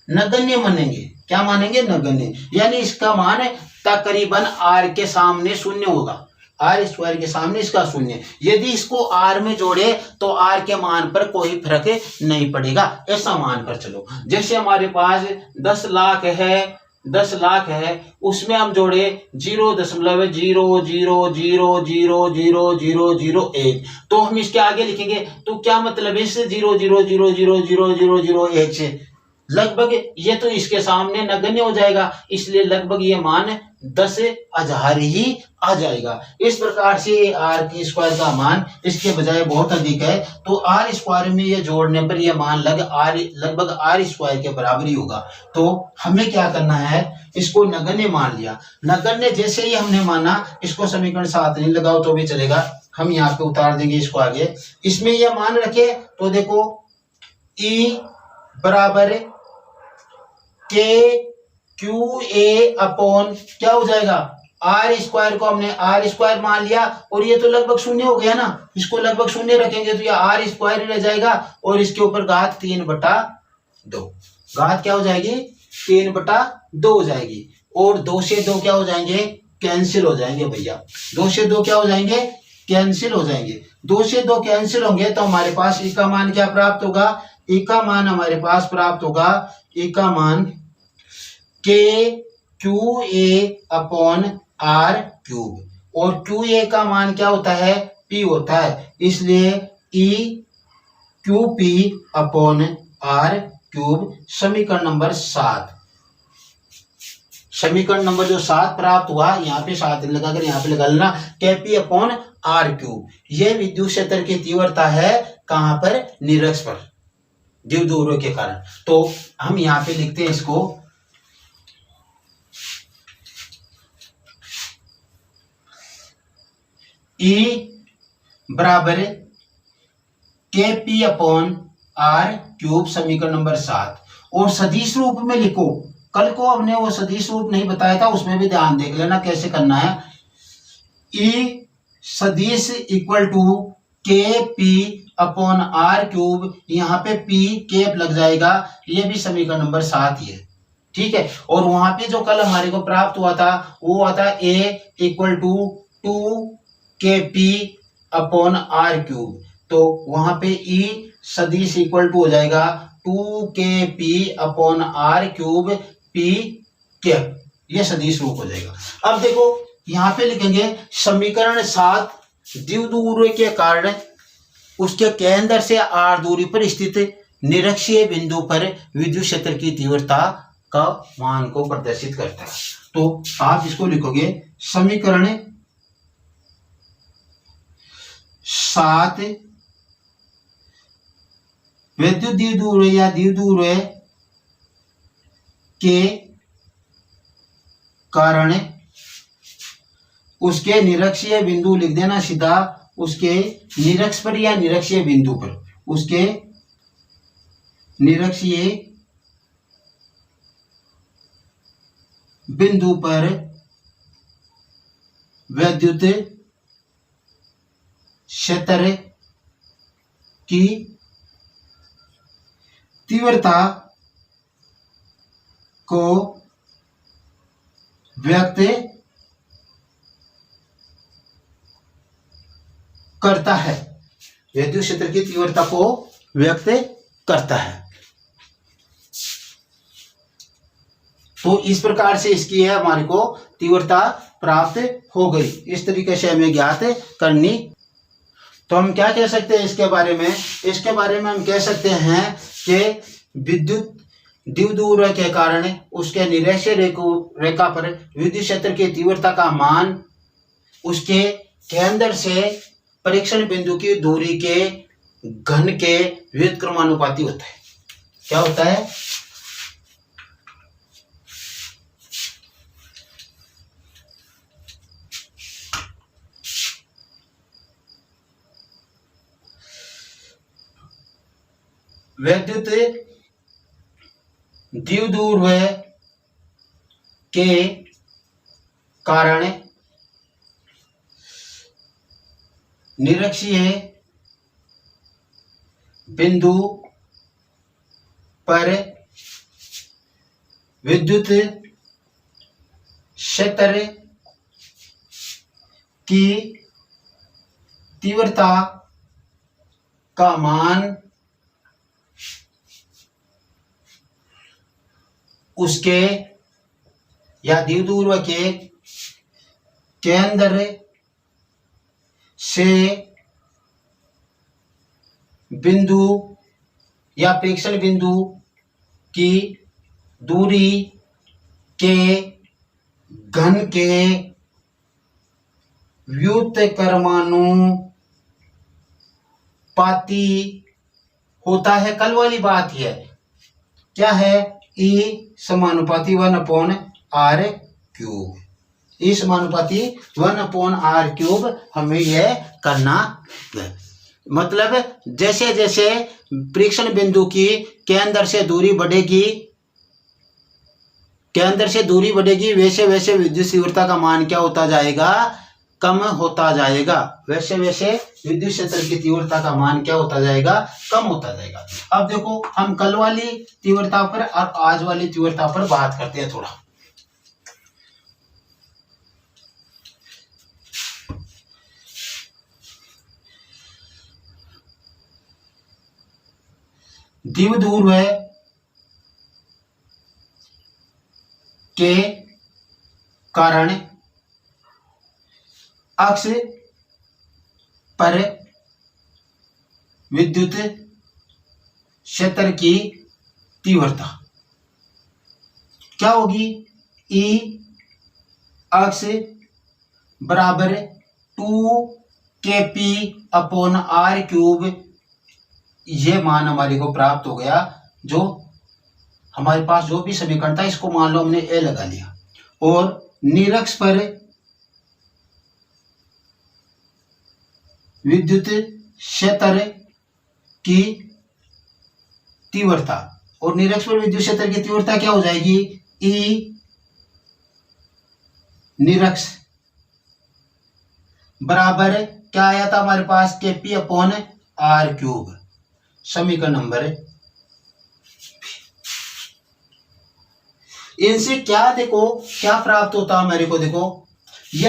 नगण्य मानेंगे। क्या मानेंगे, नगण्य, यानी इसका मान तकरीबन R के सामने शून्य होगा, R² के सामने इसका शून्य। यदि इसको R में जोड़े तो R के मान पर कोई फर्क नहीं पड़ेगा, ऐसा मान कर चलो। जैसे हमारे पास 10 लाख है, 10 लाख है, उसमें हम जोड़े 0.000000001, तो हम इसके आगे लिखेंगे, तो क्या मतलब इस 0.0000001 से लगभग ये तो इसके सामने नगण्य हो जाएगा, इसलिए लगभग ये मान 10,000 ही आ जाएगा। इस प्रकार से R² का मान इसके बजाय बहुत अधिक है, तो R² में ये जोड़ने पर ये मान लगभग R² के बराबर ही होगा। तो हमें क्या करना है, इसको नगण्य मान लिया। नगण्य जैसे ही हमने माना, इसको समीकरण 7 नहीं लगाओ तो भी चलेगा, हम यहाँ पे उतार देंगे इसको आगे। इसमें यह मान रखे तो देखो E बराबर KQA अपॉन क्या हो जाएगा, R² को हमने R² मान लिया और ये तो लगभग शून्य हो गया ना, इसको लगभग शून्य रखेंगे तो ये R² रह जाएगा और इसके ऊपर घात 3/2, घात क्या हो जाएगी, 3/2 हो जाएगी। और 2 से 2 क्या हो जाएंगे, कैंसिल हो जाएंगे भैया। 2 से 2 क्या हो जाएंगे, कैंसिल हो जाएंगे। 2 से 2 कैंसिल होंगे तो हमारे पास ई का मान क्या प्राप्त होगा, ई का मान हमारे पास प्राप्त होगा, ई का मान k q a upon r cube, और क्यू ए का मान क्या होता है, पी होता है, इसलिए e q p upon r cube समीकरण नंबर 7। समीकरण नंबर जो 7 प्राप्त हुआ, यहाँ पे 7 लगाकर यहाँ पे लगा लेना, के पी अपॉन आर क्यूब। यह विद्युत क्षेत्र की तीव्रता है कहां पर, निरक्ष पर, द्विध्रुव के कारण। तो हम यहाँ पे लिखते हैं इसको, E बराबर के पी अपॉन आर क्यूब समीकरण नंबर 7। और सदिश रूप में लिखो, कल को हमने वो सदिश रूप नहीं बताया था, उसमें भी ध्यान देख लेना कैसे करना है। E सदिश इक्वल टू के पी अपॉन आर क्यूब, यहाँ पे पी कैप लग जाएगा, ये भी समीकरण नंबर 7 ही है, ठीक है। और वहां पे जो कल हमारे को प्राप्त हुआ था वो हुआ था ए equal to 2 k p upon r cube, तो वहां पे ई सदिश इक्वल टू हो जाएगा 2 k p upon r cube p cap, ये सदिश रूप हो जाएगा। अब देखो यहाँ पे लिखेंगे समीकरण 7 द्विध्रुव के कारण उसके केंद्र से आर दूरी पर स्थित निरक्षीय बिंदु पर विद्युत क्षेत्र की तीव्रता का मान को प्रदर्शित करता है। तो आप इसको लिखोगे समीकरण 7 विद्युत द्विध्रुव या द्विध्रुव के कारण उसके निरक्षीय बिंदु लिख देना सीधा, उसके निरक्ष पर या निरक्षीय बिंदु पर, उसके निरक्षीय बिंदु पर विद्युत क्षेत्र की तीव्रता को व्यक्त करता है, विद्युत क्षेत्र की तीव्रता को व्यक्त करता है। तो इस प्रकार से इसकी है हमारे को तीव्रता प्राप्त हो गई। इस तरीके से हमें ज्ञात करनी। तो हम क्या कह सकते हैं इसके बारे में, इसके बारे में हम कह सकते हैं कि विद्युत द्विध्रुव के कारण उसके निरक्षीय रेखा पर विद्युत क्षेत्र की तीव्रता का मान उसके केंद्र से परीक्षण बिंदु की दूरी के घन के व्युत्क्रमानुपाती होता है। क्या होता है, विद्युत द्विध्रुव के कारण निरक्षीय बिंदु पर विद्युत क्षेत्र की तीव्रता का मान उसके या द्विध्रुव के केंद्र से बिंदु या प्रेक्षण बिंदु की दूरी के घन के व्युत्क्रमानुपाती होता है। कल वाली बात ही है, क्या है, E समानुपाती 1/r क्यूब, E समानुपाती 1/r क्यूब हमें यह करना है। मतलब जैसे जैसे परीक्षण बिंदु की केंद्र से दूरी बढ़ेगी, केंद्र से दूरी बढ़ेगी, वैसे वैसे विद्युत तीव्रता का मान क्या होता जाएगा, कम होता जाएगा। वैसे वैसे विद्युत क्षेत्र की तीव्रता का मान क्या होता जाएगा, कम होता जाएगा। अब देखो हम कल वाली तीव्रता पर और आज वाली तीव्रता पर बात करते हैं थोड़ा। द्विध्रुव के कारण अक्ष पर विद्युत क्षेत्र की तीव्रता क्या होगी? E अक्ष बराबर 2kp/r³। ये मान हमारे को प्राप्त हो गया। जो हमारे पास जो भी समीकरण था इसको मान लो हमने ए लगा लिया, और निरक्ष पर विद्युत क्षेत्र की तीव्रता, और निरक्ष पर विद्युत क्षेत्र की तीव्रता क्या हो जाएगी? E निरक्ष बराबर क्या आया था हमारे पास? kp/r³। समीकरण नंबर। इनसे क्या देखो क्या प्राप्त होता है मेरे को? देखो ये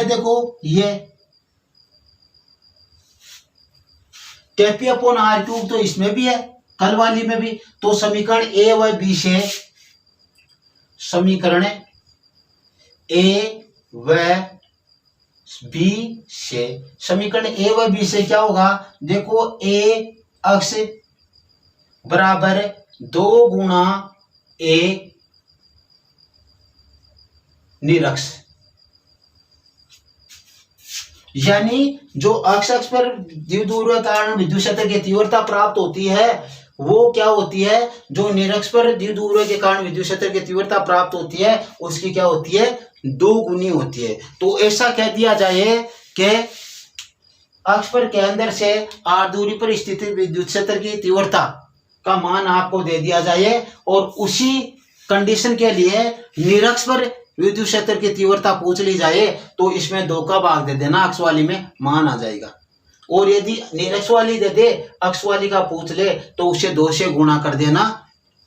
ये kp/r³ तो इसमें भी है, कल वाली में भी। तो समीकरण ए व बी से, समीकरण ए व बी से, समीकरण ए व बी से क्या होगा? देखो ए अक्ष बराबर 2 गुणा ए निरक्ष, यानी जो अक्ष पर द्विध्रुव के कारण विद्युत क्षेत्र की तीव्रता प्राप्त होती है वो क्या होती है? जो निरक्ष पर द्विध्रुव के कारण विद्युत क्षेत्र की तीव्रता प्राप्त होती है उसकी क्या होती है? 2 गुनी होती है। तो ऐसा कह दिया जाए कि अक्ष पर केंद्र से r दूरी पर स्थित विद्युत क्षेत्र की तीव्रता का मान आपको दे दिया जाए, और उसी कंडीशन के लिए निरक्ष पर विद्युत क्षेत्र की तीव्रता पूछ ली जाए तो इसमें 2 का भाग दे देना, अक्ष वाली में मान आ जाएगा। और यदि निरक्ष वाली दे दे, अक्ष वाली का पूछ ले तो उसे 2 से गुणा कर देना,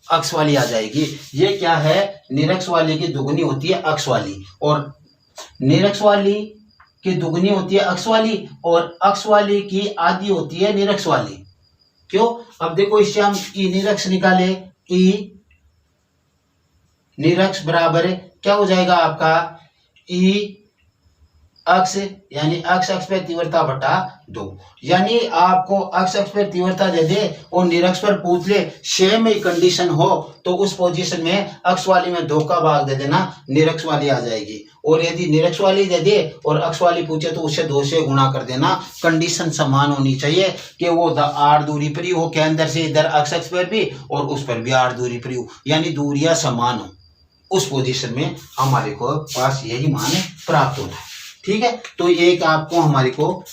अक्ष वाली आ जाएगी। ये क्या है? निरक्ष वाली की दुगनी होती है अक्ष वाली, और निरक्ष वाली की दुगनी होती है अक्ष वाली, और अक्ष वाली की आधी होती है निरक्ष वाली। क्यों? अब देखो इससे हम ई निरक्ष निकाले, ई निरक्ष बराबर क्या हो जाएगा आपका? ई अक्ष यानी अक्ष पे तीव्रता बटा 2, यानी आपको अक्ष पे तीव्रता दे दे और निरक्ष पर पूछ ले, सेम ही कंडीशन हो तो उस पोजीशन में अक्ष वाली में 2 का भाग दे देना, निरक्ष वाली आ जाएगी। और यदि निरक्ष वाली दे दे और अक्ष वाली पूछे तो उससे 2 से गुणा कर देना। कंडीशन समान होनी चाहिए कि वो r दूरी पर ही हो, केंद्र से इधर अक्ष पर भी और उस पर भी r दूरी पर ही हो, यानी दूरियां समान हो। उस पोजीशन में हमारे को पास यही मान प्राप्त होता है। ठीक है, तो एक आपको हमारे को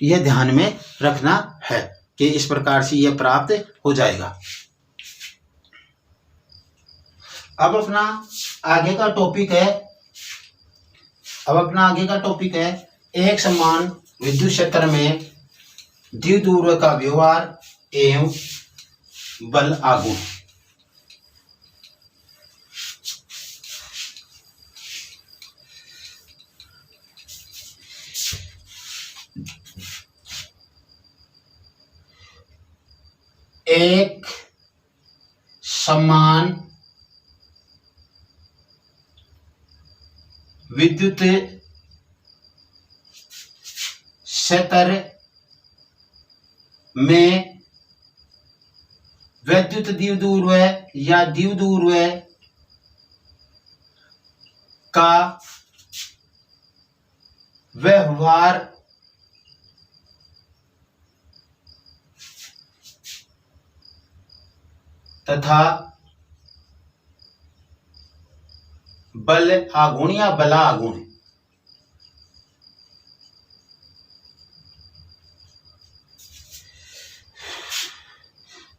यह ध्यान में रखना है कि इस प्रकार से यह प्राप्त हो जाएगा। अब अपना आगे का टॉपिक है एक समान विद्युत क्षेत्र में द्विध्रुव का व्यवहार एवं बल आघूर्ण। एक समान विद्युत क्षेत्र में विद्युत द्विध्रुव या द्विध्रुव का व्यवहार तथा बल आघूर्ण या बला आघूर्ण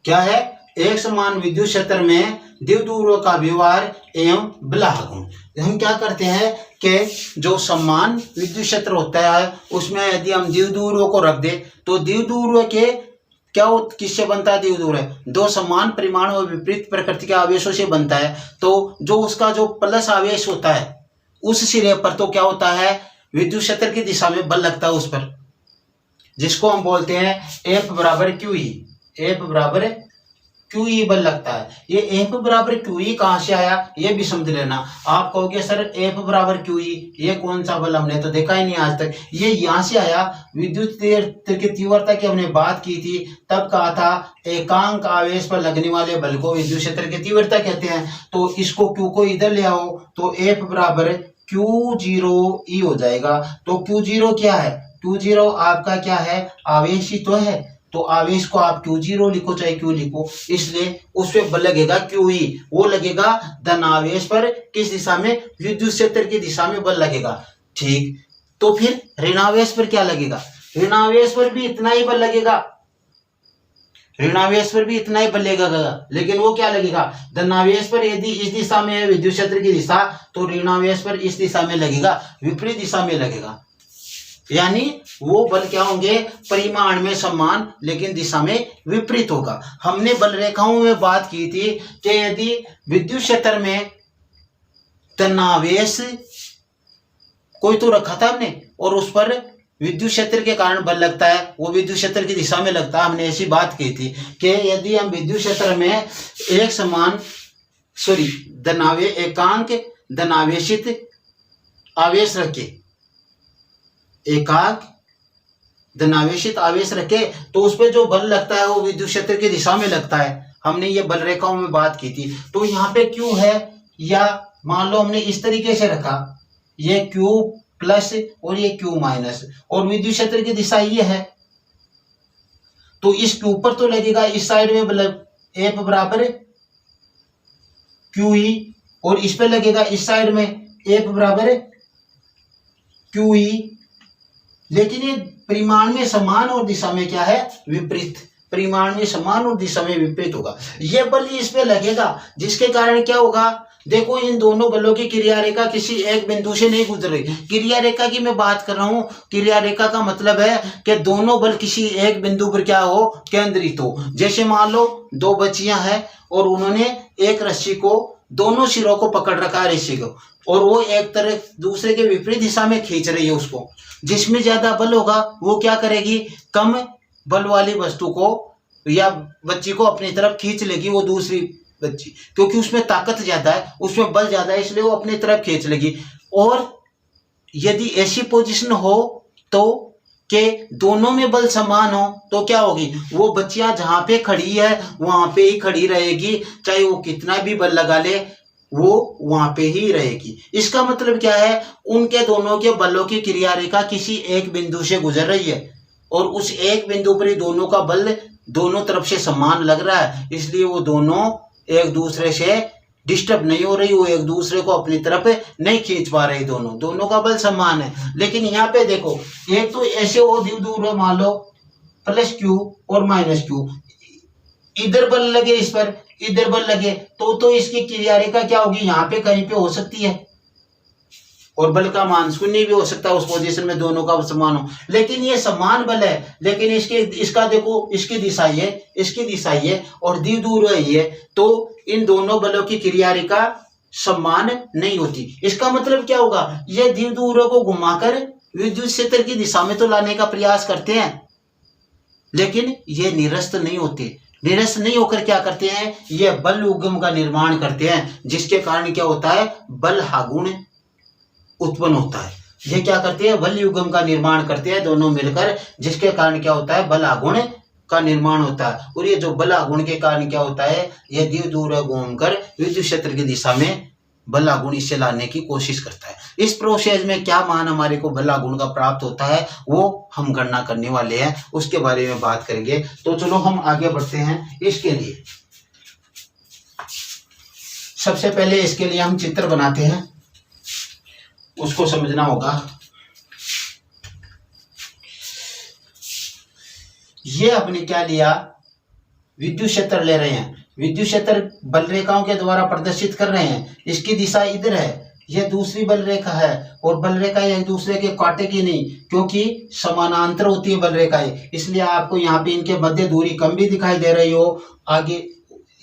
क्या है? एक समान विद्युत क्षेत्र में द्विध्रुव का व्यवहार एवं बला आघूर्ण। हम क्या करते हैं कि जो समान विद्युत क्षेत्र होता है उसमें यदि हम द्विध्रुव को रख दे तो द्विध्रुव के क्या किससे बनता है? द्विध्रुव 2 समान परिमाण और विपरीत प्रकृति के आवेशों से बनता है। तो जो उसका जो प्लस आवेश होता है उस सिरे पर तो क्या होता है? विद्युत क्षेत्र की दिशा में बल लगता है उस पर, जिसको हम बोलते हैं F बराबर QE। F बराबर क्यू ई बल लगता है। ये एफ बराबर क्यू ई कहाँ से आया ये भी समझ लेना। आप कहोगे सर एफ बराबर क्यू ई ये कौन सा बल, हमने तो देखा ही नहीं आज तक। ये यहाँ से आया, विद्युत की तीव्रता की हमने बात की थी, तब कहा था एकांक आवेश पर लगने वाले बल को विद्युत क्षेत्र की तीव्रता कहते हैं। तो इसको क्यू को इधर ले आओ तो एफ बराबर क्यू जीरो ई हो जाएगा। तो क्यू जीरो क्या है, क्यू जीरो आपका क्या है, आवेश ही तो है। तो आवेश को आप क्यू जीरो लिखो चाहे क्यू लिखो, इसलिए उस पे बल लगेगा क्यू ई, वो लगेगा धन आवेश पर किस दिशा में, विद्युत क्षेत्र की दिशा में बल लगेगा। ठीक, तो फिर ऋणावेश पर क्या लगेगा, ऋणावेश पर भी इतना ही बल लगेगा, ऋणावेश पर भी इतना ही बल लगेगा, लेकिन वो क्या लगेगा, धनावेश पर यदि इस दिशा में है विद्युत क्षेत्र की दिशा, तो ऋणावेश पर इस दिशा में लगेगा, विपरीत दिशा में लगेगा। यानी वो बल क्या होंगे, परिमाण में समान लेकिन दिशा में विपरीत होगा। हमने बल रेखाओं में बात की थी कि यदि विद्युत क्षेत्र में तनावेश कोई तो रखा था हमने, और उस पर विद्युत क्षेत्र के कारण बल लगता है, वो विद्युत क्षेत्र की दिशा में लगता है। हमने ऐसी बात की थी कि यदि हम विद्युत क्षेत्र में एक समान एकांक धनावेशित आवेश रखे, एकांक धनावेशित आवेश रखे, तो उस पर जो बल लगता है वो विद्युत क्षेत्र की दिशा में लगता है। हमने ये बल रेखाओं में बात की थी। तो यहाँ पे क्यू है, या मान लो हमने इस तरीके से रखा, ये क्यू प्लस और ये क्यू माइनस, और विद्युत क्षेत्र की दिशा ये है, तो इस क्यू पर तो लगेगा इस साइड में बल एफ बराबर क्यू ई, और इस पे लगेगा इस साइड में एफ बराबर क्यू ई, लेकिन ये परिमाण में समान और दिशा में क्या है, विपरीत। परिमाण में समान और दिशा में विपरीत होगा। ये बल इस पे लगेगा, जिसके कारण क्या होगा, देखो इन दोनों बलों की क्रिया रेखा किसी एक बिंदु से नहीं गुजर रही। क्रिया रेखा की मैं बात कर रहा हूं। क्रिया रेखा का मतलब है कि दोनों बल किसी एक बिंदु पर क्या हो, केंद्रित हो। जैसे मान लो दो बच्चियां हैं और उन्होंने एक रस्सी को, दोनों सिरों को पकड़ रखा है रस्सी को, और वो एक तरफ दूसरे के विपरीत दिशा में खींच रही है उसको। जिसमें ज्यादा बल होगा वो क्या करेगी, कम बल वाली वस्तु को या बच्ची को अपनी तरफ खींच लेगी, वो दूसरी बच्ची, क्योंकि उसमें ताकत ज्यादा है, उसमें बल ज्यादा है, इसलिए वो अपनी तरफ खींच लेगी। और यदि ऐसी पोजीशन हो तो कि दोनों में बल समान हो, तो क्या होगी, वो बच्चियां जहां पे खड़ी है वहां पे ही खड़ी रहेगी, चाहे वो कितना भी बल लगा ले वो वहां पे ही रहेगी। इसका मतलब क्या है, उनके दोनों के बलों की क्रिया रेखा किसी एक बिंदु से गुजर रही है, और उस एक बिंदु पर ही दोनों का बल दोनों तरफ से समान लग रहा है, इसलिए वो दोनों एक दूसरे से डिस्टर्ब नहीं हो रही, वो एक दूसरे को अपनी तरफ नहीं खींच पा रही, दोनों का बल समान है। लेकिन यहाँ पे देखो, एक तो ऐसे वो दूर है, मान लो प्लस क्यू और माइनस क्यू, इधर बल लगे इस पर, इधर बल लगे, तो इसकी क्रिया रेखा क्या होगी, यहाँ पे कहीं पे हो सकती है, और बल का मान शून्य भी हो सकता है उस पोजीशन में दोनों का समान हो। लेकिन ये समान बल है, लेकिन इसका देखो, इसकी दिशा ये, इसकी दिशा ये, और दूर है ये, तो इन दोनों बलों की क्रिया रेखा समान नहीं होती। इसका मतलब क्या होगा, ये दूर को घुमाकर विद्युत क्षेत्र की दिशा में तो लाने का प्रयास करते हैं, लेकिन ये निरस्त नहीं होते। निरस्त नहीं होकर क्या करते हैं, ये बल उगम का निर्माण करते हैं, जिसके कारण क्या होता है, बल हागुण उत्पन्न होता है। ये क्या करते हैं, बल युग्म का निर्माण करते हैं दोनों मिलकर, जिसके कारण क्या होता है, बल आगुण का निर्माण होता है। और ये जो बल आगुण के कारण क्या होता है, ये दूर घूमकर विद्युत क्षेत्र की दिशा में बल आगुण इससे लाने की कोशिश करता है। इस प्रोसेस में क्या मान हमारे को बल आगुण का प्राप्त होता है वो हम गणना करने वाले हैं, उसके बारे में बात करेंगे। तो चलो हम आगे बढ़ते हैं। इसके लिए सबसे पहले इसके लिए हम चित्र बनाते हैं, उसको समझना होगा। ये अपने क्या लिया, विद्युत क्षेत्र ले रहे हैं, विद्युत क्षेत्र बल रेखाओं के द्वारा प्रदर्शित कर रहे हैं। इसकी दिशा इधर है, यह दूसरी बल रेखा है, और बल रेखा एक दूसरे के काटेगी नहीं, क्योंकि समानांतर होती है बल रेखाएं, इसलिए आपको यहाँ पे इनके मध्य दूरी कम भी दिखाई दे रही हो। आगे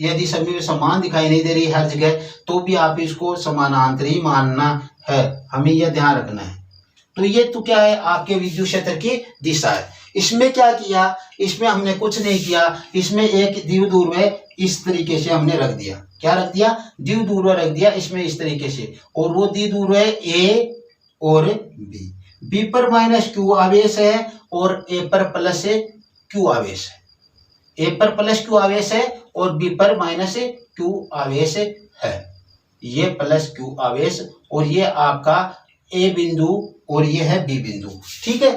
यदि सभी में समान दिखाई नहीं दे रही हर जगह, तो भी आप इसको समानांतर ही मानना है, हमें यह ध्यान रखना है। तो ये तो क्या है, आपके विद्युत क्षेत्र की दिशा है। इसमें क्या किया, इसमें हमने कुछ नहीं किया, इसमें एक द्विध्रुव इस तरीके से हमने रख दिया। क्या रख दिया, द्विध्रुव रख दिया इसमें इस तरीके से, और वो द्विध्रुव है ए और बी। बी पर माइनस क्यू आवेश है और ए पर प्लस क्यू आवेश है। ए पर प्लस क्यू आवेश है और बी पर माइनस क्यू आवेश है। ये प्लस क्यू आवेश और ये आपका ए बिंदु और ये है बी बिंदु। ठीक है,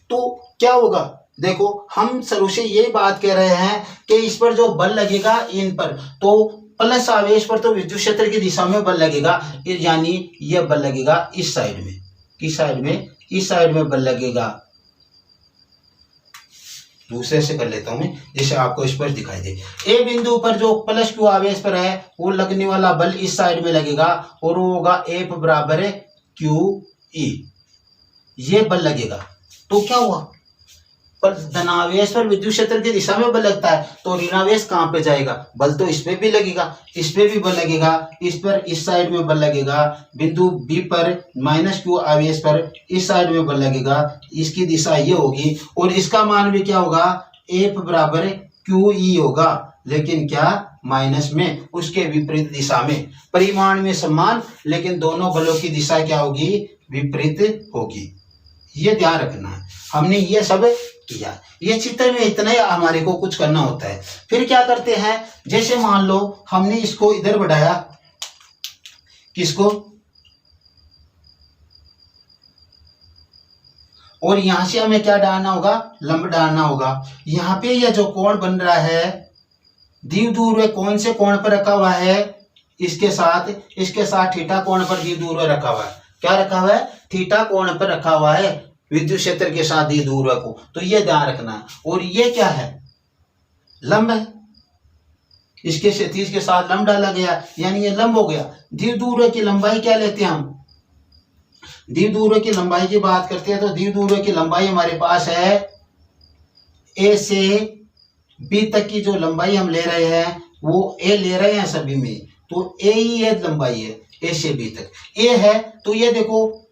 तो क्या होगा, देखो हम शुरू से ये बात कह रहे हैं कि इस पर जो बल लगेगा इन पर, तो प्लस आवेश पर तो विद्युत क्षेत्र की दिशा में बल लगेगा, यानी ये बल लगेगा इस साइड में। किस साइड में, इस साइड में बल लगेगा। दूसरे से कर लेता हूं जिससे आपको स्पष्ट दिखाई दे। ए बिंदु पर जो प्लस क्यू आवेश पर है वो लगने वाला बल इस साइड में लगेगा और वो होगा एफ बराबर क्यू ई, ये बल लगेगा। तो क्या हुआ, पर धनावेश पर विद्युत क्षेत्र की दिशा में बल लगता है, तो ऋणावेश कहां पे जाएगा, बल तो इस पे भी लगेगा, इस पे भी बल लगेगा, इस पर इस साइड में बल लगेगा, बिंदु बी पर माइनस क्यू आवेश पर इस साइड में बल लगेगा, इसकी दिशा ये होगी और इसका मान भी क्या होगा, एफ बराबर क्यू ई होगा, लेकिन क्या माइनस में, उसके विपरीत दिशा में। परिमाण में समान लेकिन दोनों बलों की दिशा क्या होगी, विपरीत होगी। ये ध्यान रखना है। हमने ये सब किया, ये चित्र में इतना ही हमारे को कुछ करना होता है। फिर क्या करते हैं, जैसे मान लो हमने इसको इधर बढ़ाया, किसको, और यहां से हमें क्या डालना होगा, लंब डालना होगा। यहाँ पे यह जो कोण बन रहा है द्विध्रुव कौन से कोण पर रखा हुआ है, इसके साथ थीटा कोण पर द्विध्रुव रखा हुआ है। क्या रखा हुआ है, थीटा कोण पर रखा हुआ है विद्युत क्षेत्र के साथ द्विध्रुव को, तो ये ध्यान रखना है। और ये क्या है, लंब है, इसके क्षैतिज के साथ लंब डाला गया, यानी ये लंब हो गया। द्विध्रुव की लंबाई क्या लेते हैं हम, द्विध्रुव की लंबाई की बात करते हैं तो द्विध्रुव की लंबाई हमारे पास है ए से बी तक की जो लंबाई हम ले रहे हैं वो ए ले रहे हैं सभी में, तो ए ही ये लंबाई है, ए से बी तक ए है। तो ये देखो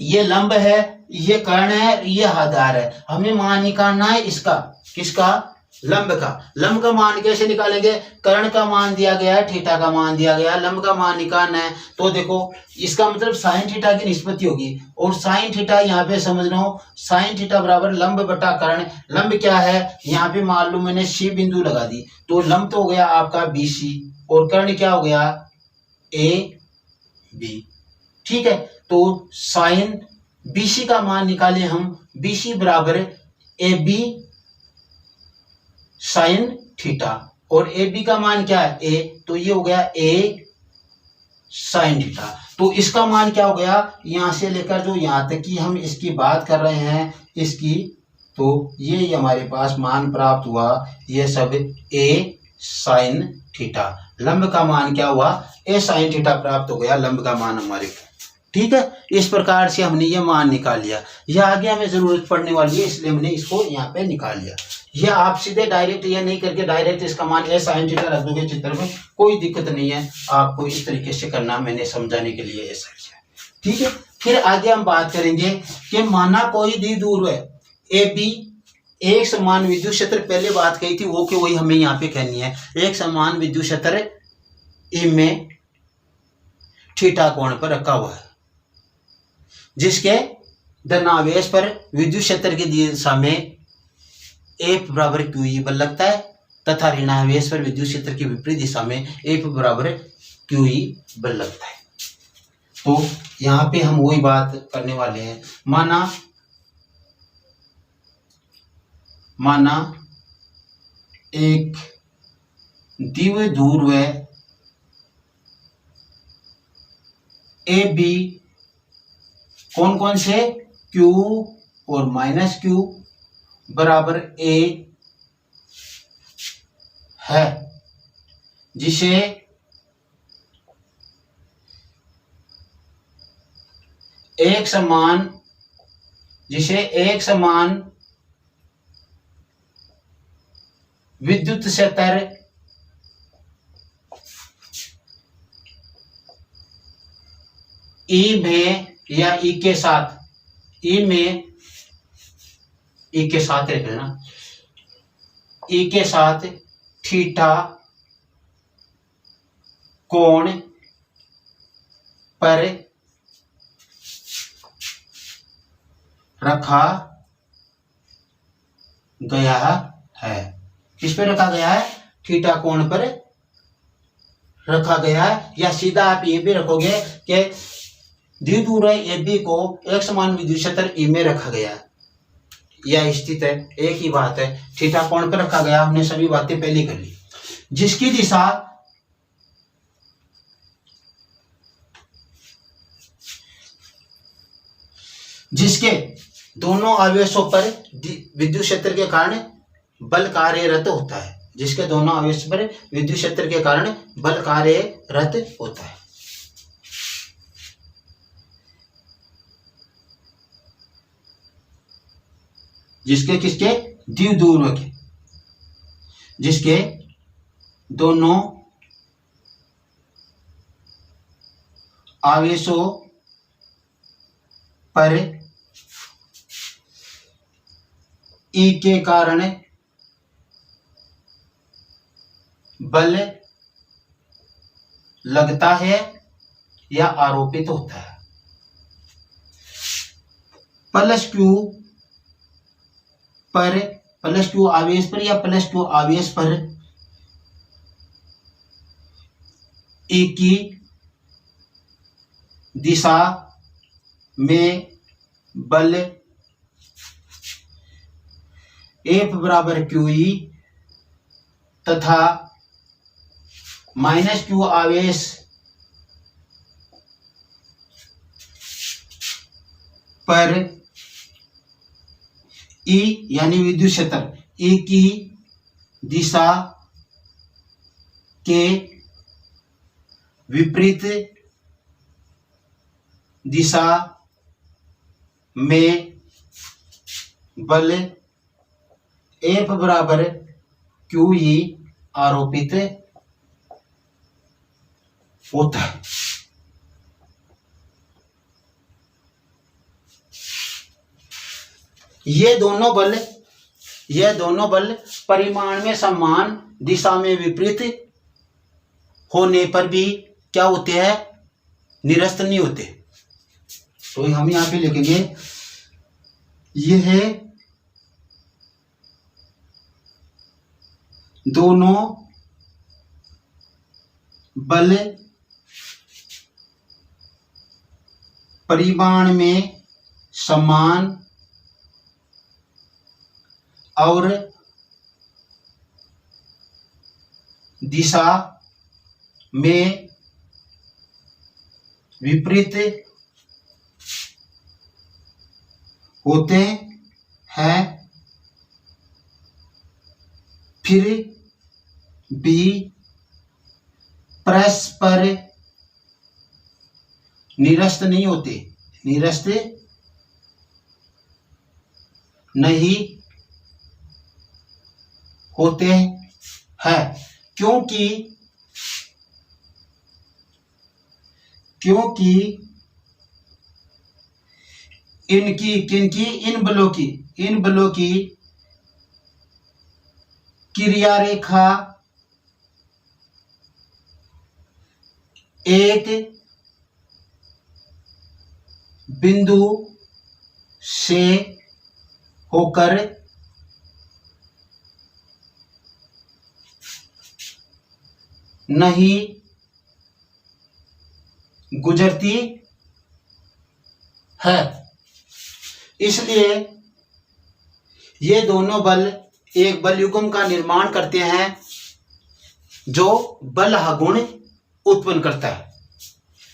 ये लंब है, ये कर्ण है, ये आधार है। हमें मान निकालना है इसका, किसका, लंब का। लंब का मान कैसे निकालेंगे, कर्ण का मान दिया गया है, थीटा का मान दिया गया है, लंब का मान निकालना है। तो देखो इसका मतलब साइन थीटा की निष्पत्ति होगी, और साइन थीटा यहाँ पे समझना हो, साइन थीटा बराबर लंब बटा कर्ण। लंब क्या है, यहाँ पे मान लो मैंने सी बिंदु लगा दी, तो लंब तो हो गया आपका बी सी, और कर्ण क्या हो गया, ए बी। ठीक है, तो साइन बीसी का मान निकाले हम, बीसी बराबर ए बी साइन थीटा, और ए बी का मान क्या है, ए, तो ये हो गया ए साइन थीटा। तो इसका मान क्या हो गया, यहां से लेकर जो यहां तक की हम इसकी बात कर रहे हैं इसकी, तो ये हमारे पास मान प्राप्त हुआ, ये सब ए साइन थीटा। लंब का मान क्या हुआ, ए साइन थीटा प्राप्त हो गया, लंब का मान हमारे को। ठीक है, इस प्रकार से हमने ये मान निकाल लिया। यह आगे हमें जरूरत पड़ने वाली है, इसलिए हमने इसको यहाँ पे निकाल लिया। यह आप सीधे डायरेक्ट ये नहीं करके डायरेक्ट इसका मान ए साइन थीटा रख दोगे चित्र में, कोई दिक्कत नहीं है, आपको इस तरीके से करना, मैंने समझाने के लिए ऐसा किया। ठीक है, फिर आगे हम बात करेंगे कि माना कोई द्विध्रुव है ए बी, एक समान विद्युत क्षेत्र, पहले बात कही थी वो कि वही हमें यहाँ पे कहनी है। एक समान विद्युत क्षेत्र ई में थीटा कोण पर रखा हुआ है, जिसके धनावेश पर विद्युत क्षेत्र की दिशा में एफ बराबर क्यू ई बल लगता है, तथा ऋणावेश पर विद्युत क्षेत्र की विपरीत दिशा में एफ बराबर क्यू ई बल लगता है। तो यहाँ पे हम वही बात करने वाले हैं। माना एक द्विध्रुव ए बी, कौन कौन से, Q और माइनस Q बराबर A है, जिसे एक समान विद्युत क्षेत्र E में, या E के साथ, E में ई के साथ रख लेना, ई के साथ थीटा कोण पर रखा गया है। किस पे रखा गया है? थीटा कोण पर रखा गया है। या सीधा आप ये भी रखोगे कि द्विध्रुव ए बी को एक समान विद्युत क्षेत्र ई में रखा गया है। यह स्थित है, एक ही बात है। थीटा कोण पर रखा गया, हमने सभी बातें पहले कर ली। जिसकी दिशा जिसके दोनों आवेशों पर विद्युत क्षेत्र के कारण बल कार्यरत होता है, जिसके दोनों आवेश पर विद्युत क्षेत्र के कारण बल कार्यरत होता है। जिसके किसके? द्विध्रुव के, जिसके दोनों आवेशों पर ई के कारण बल लगता है या आरोपित होता है। प्लस क्यू पर, प्लस क्यू आवेश पर या प्लस क्यू आवेश पर ई की दिशा में बल F बराबर QE तथा माइनस क्यू आवेश पर E यानी विद्युत क्षेत्र E की दिशा के विपरीत दिशा में बल F बराबर QE आरोपित होता है। ये दोनों बल परिमाण में समान दिशा में विपरीत होने पर भी क्या होते हैं? निरस्त नहीं होते। तो हम यहां पे लिखेंगे यह दोनों बल परिमाण में समान और दिशा में विपरीत होते हैं, फिर भी परस्पर निरस्त नहीं होते, निरस्त नहीं होते हैं, क्योंकि इन बलों की क्रिया रेखा एक बिंदु से होकर नहीं गुजरती है। इसलिए ये दोनों बल एक बल युग्म का निर्माण करते हैं जो बल गुण उत्पन्न करता है।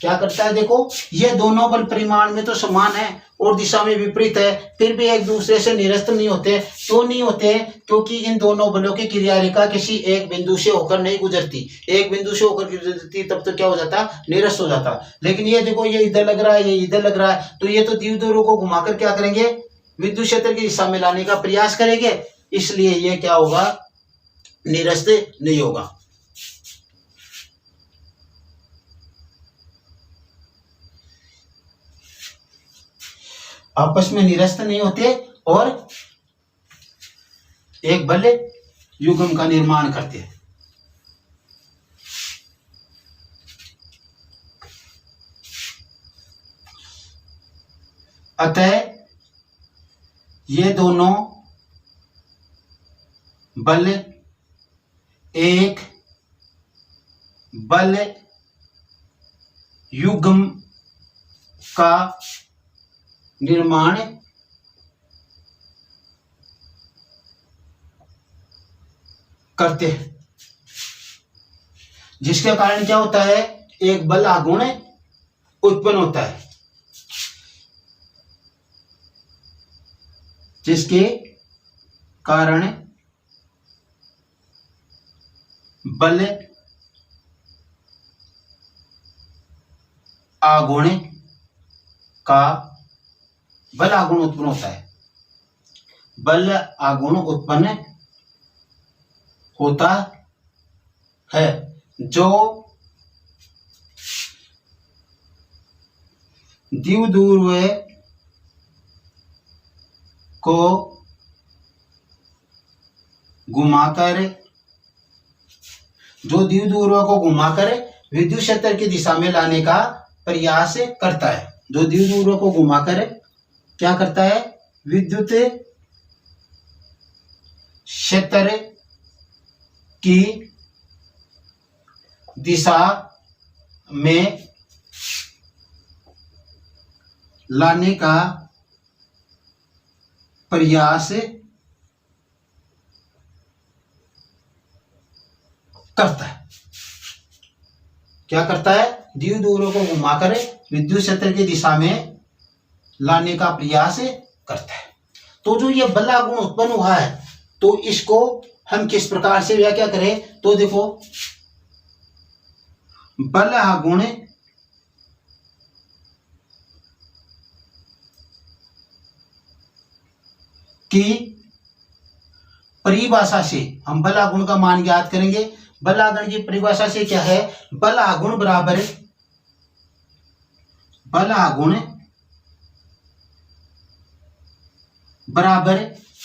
क्या करता है? देखो, ये दोनों बल परिमाण में तो समान है और दिशा में विपरीत है, फिर भी एक दूसरे से निरस्त नहीं होते। तो नहीं होते क्योंकि इन दोनों बलों की क्रिया रेखा किसी एक बिंदु से होकर नहीं गुजरती। एक बिंदु से होकर गुजरती तब तो क्या हो जाता? निरस्त हो जाता। लेकिन ये देखो, ये इधर लग रहा है, ये इधर लग रहा है, तो ये तो द्विध्रुव को घुमाकर क्या करेंगे? विद्युत क्षेत्र की दिशा में लाने का प्रयास करेंगे। इसलिए ये क्या होगा? निरस्त नहीं होगा। आपस में निरस्त नहीं होते और एक बल युग्म का निर्माण करते हैं। अतः ये दोनों बल एक बल युग्म का निर्माण करते हैं, जिसके कारण क्या होता है, एक बल आघूर्ण उत्पन्न होता है, जिसके कारण बल आघूर्ण उत्पन्न होता है। बल आघूर्ण उत्पन्न होता है जो द्विध्रुव को घुमाकर विद्युत क्षेत्र की दिशा में लाने का प्रयास करता है। जो द्विध्रुव को घुमाकर क्या करता है, विद्युत क्षेत्र की दिशा में लाने का प्रयास करता है। क्या करता है, द्विध्रुव को घुमाकर विद्युत क्षेत्र की दिशा में लाने का प्रयास करता है। तो जो ये बल आघूर्ण उत्पन्न हुआ है, तो इसको हम किस प्रकार से व्याख्या करें, तो देखो, बल आघूर्ण की परिभाषा से हम बल आघूर्ण का मान ज्ञात करेंगे। बल आघूर्ण की परिभाषा से क्या है, बल आघूर्ण बराबर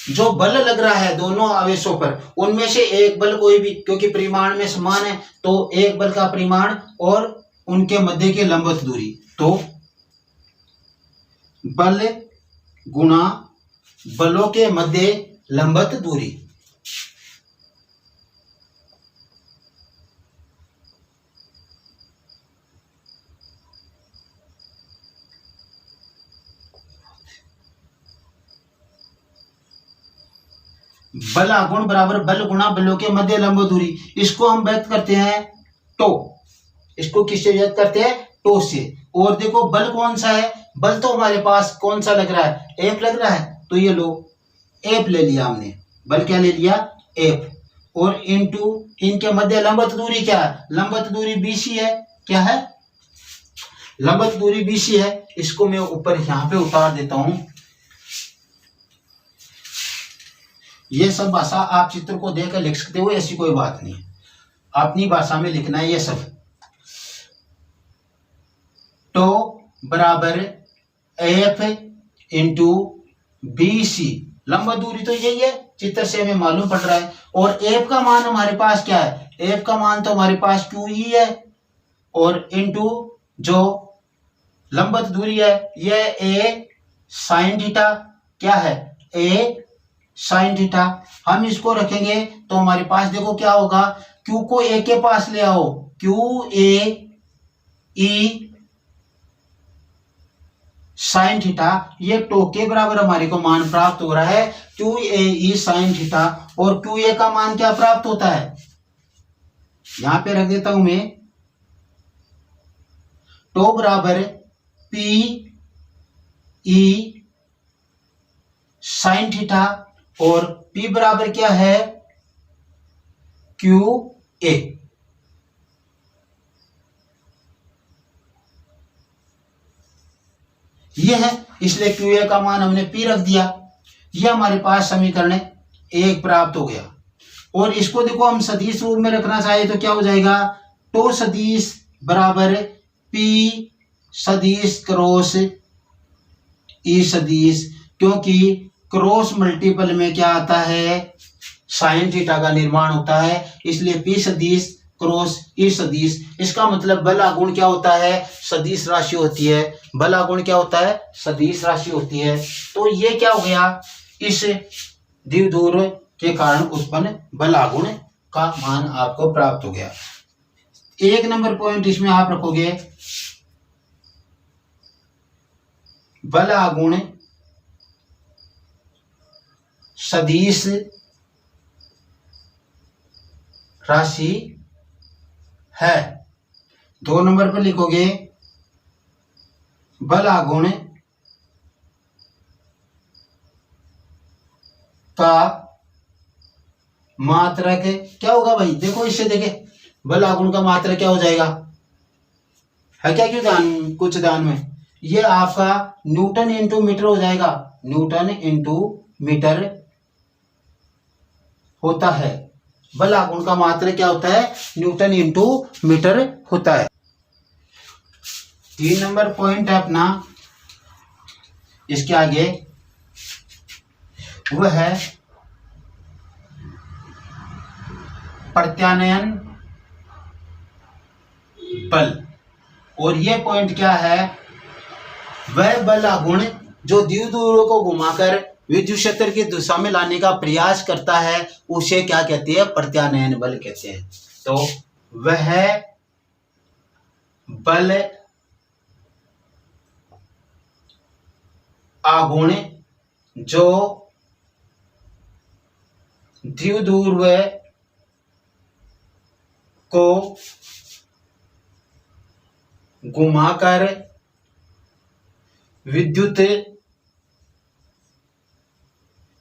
जो बल लग रहा है दोनों आवेशों पर, उनमें से एक बल कोई भी, क्योंकि परिमाण में समान है, तो एक बल का परिमाण और उनके मध्य की लंबवत दूरी, तो बल गुणा बलों के मध्य लंबवत दूरी। बल आघूर्ण बराबर बल गुणा बलों के मध्य लंबवत दूरी। इसको हम व्यक्त करते हैं टो। इसको किससे व्यक्त करते हैं, टो से। और देखो बल कौन सा है, बल तो हमारे पास कौन सा लग रहा है, एफ लग रहा है, तो ये लो एफ ले लिया हमने। बल क्या ले लिया, एफ। और इनटू इनके मध्य लंबवत दूरी क्या है, लंबवत दूरी बीसी है। क्या है, लंबवत दूरी बीसी है। इसको मैं ऊपर यहां पे उतार देता हूं। ये सब भाषा आप चित्र को देखकर लिख सकते हो, ऐसी कोई बात नहीं, अपनी भाषा में लिखना है ये सब। तो बराबर एफ इंटू बी सी, लंबवत दूरी तो यही है, चित्र से हमें मालूम पड़ रहा है। और एफ का मान हमारे पास क्या है, एफ का मान तो हमारे पास क्यू ई है, और इंटू जो लंबवत दूरी है यह ए साइन थीटा। क्या है, ए साइन थीटा। हम इसको रखेंगे तो हमारे पास देखो क्या होगा, क्यू को ए के पास ले आओ, Q A E sine theta, ये टो के बराबर हमारे को मान प्राप्त हो रहा है, Q A E sine theta. और क्यू ए का मान क्या प्राप्त होता है, यहां पे रख देता हूं मैं, टो बराबर पी ई साइन थीटा, और P बराबर क्या है, क्यू ए। यह है, इसलिए क्यू ए का मान हमने P रख दिया। यह हमारे पास समीकरण 1 प्राप्त हो गया। और इसको देखो हम सदिश रूप में रखना चाहे तो क्या हो जाएगा, टो सदिश बराबर P सदिश क्रॉस ई सदिश, क्योंकि क्रॉस मल्टीपल में क्या आता है, साइन थीटा का निर्माण होता है। इसलिए P सदिश क्रॉस E सदिश, इसका मतलब बल आघूर्ण क्या होता है, सदिश राशि होती है। बल आघूर्ण क्या होता है, सदिश राशि होती है। तो ये क्या हो गया, इस द्विध्रुव के कारण उत्पन्न बल आघूर्ण का मान आपको प्राप्त हो गया। 1 नंबर पॉइंट इसमें आप रखोगे, बल आघूर्ण सदिश राशि है। 2 नंबर पर लिखोगे बल आघूर्ण का मात्रक क्या होगा भाई, देखो इससे देखे बल आघूर्ण का मात्रक क्या हो जाएगा, है क्या, क्यों ध्यान, कुछ ध्यान में, ये आपका न्यूटन इंटू मीटर हो जाएगा। न्यूटन इंटू मीटर होता है। बल आघूर्ण का मात्रक क्या होता है, न्यूटन इंटू मीटर होता है। 3 नंबर पॉइंट है अपना, इसके आगे वह है प्रत्यानयन बल। और ये पॉइंट क्या है, वह बल आघूर्ण जो द्विध्रुवों को घुमाकर विद्युत क्षेत्र की दिशा में लाने का प्रयास करता है, उसे क्या कहते हैं, प्रत्यानयन बल कहते हैं। तो वह बल आघूर्ण जो द्विध्रुव को घुमाकर विद्युत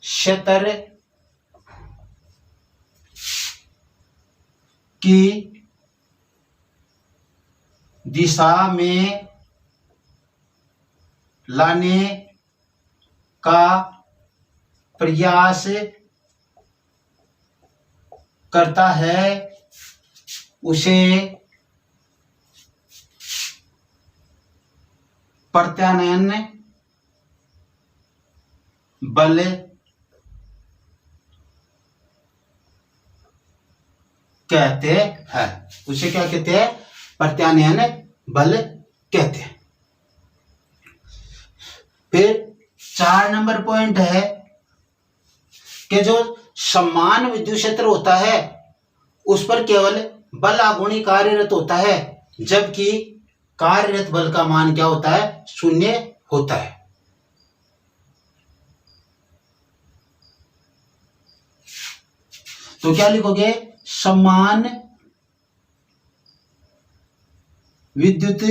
क्षेत्र की दिशा में लाने का प्रयास करता है, उसे प्रत्यानयन बल कहते हैं। उसे क्या कहते हैं, प्रत्यानयन बल कहते हैं। फिर 4 नंबर पॉइंट है कि जो समान विद्युत क्षेत्र होता है उस पर केवल बल आघूर्ण ही कार्यरत होता है, जबकि कार्यरत बल का मान क्या होता है, शून्य होता है। तो क्या लिखोगे, समान विद्युत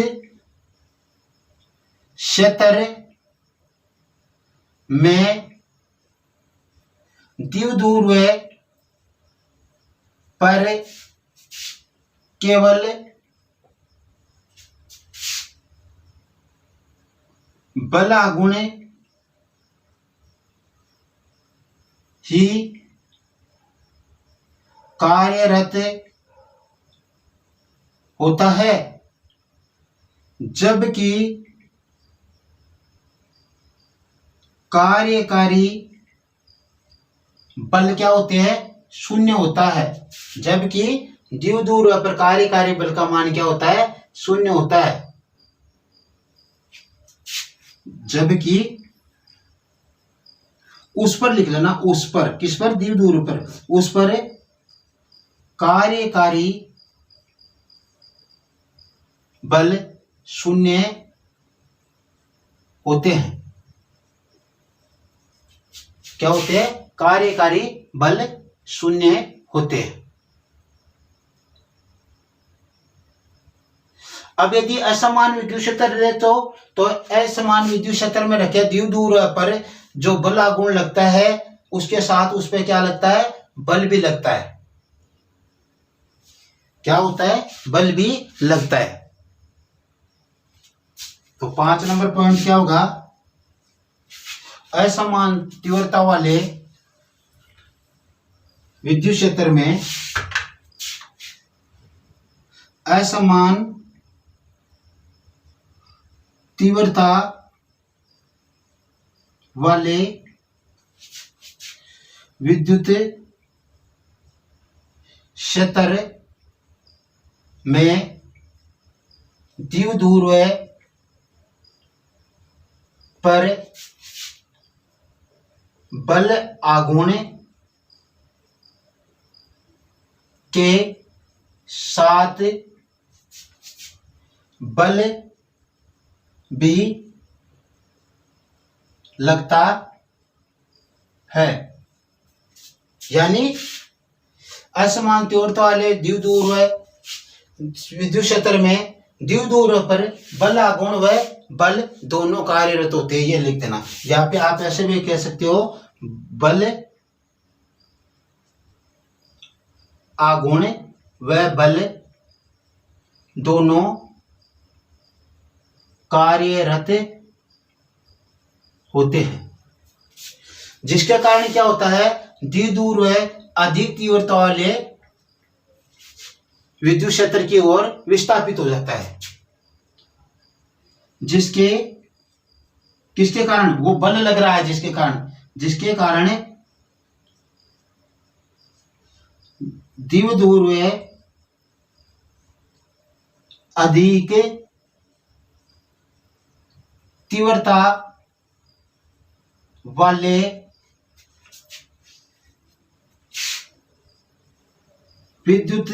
क्षेत्र में द्विध्रुव पर केवल बल आघूर्ण ही कार्यरत होता है, जबकि कार्यकारी बल क्या होते हैं, शून्य होता है। जबकि द्विध्रुव पर कार्यकारी बल का मान क्या होता है, शून्य होता है। जबकि उस पर लिख लेना, उस पर, किस पर, द्विध्रुव पर, उस पर कार्यकारी बल शून्य होते हैं। क्या होते हैं, कार्यकारी बल शून्य होते हैं। अब यदि असमान विद्युत क्षेत्र रहे तो असमान विद्युत क्षेत्र में रखे द्विध्रुव पर जो बल आघूर्ण लगता है उसके साथ उस पर क्या लगता है, बल भी लगता है। क्या होता है, बल भी लगता है। तो 5 नंबर पॉइंट क्या होगा, असमान तीव्रता वाले विद्युत क्षेत्र में असमान तीव्रता वाले विद्युत क्षेत्र में द्विध्रुव पर बल आघूर्ण के साथ बल भी लगता है। यानी असमान तीव्रता वाले द्विध्रुव विद्युत क्षेत्र में द्विध्रुव पर बल आघूर्ण व बल दोनों कार्यरत होते हैं। ये लिख देना। यहाँ पे आप ऐसे भी कह सकते हो बल आघूर्ण व बल दोनों कार्यरत होते हैं, जिसके कारण क्या होता है, द्विध्रुव अधिक तीव्रता वाले विद्युत क्षेत्र की ओर विस्थापित हो जाता है। किसके कारण वो बल लग रहा है, जिसके कारण द्विध्रुव अधिक तीव्रता वाले विद्युत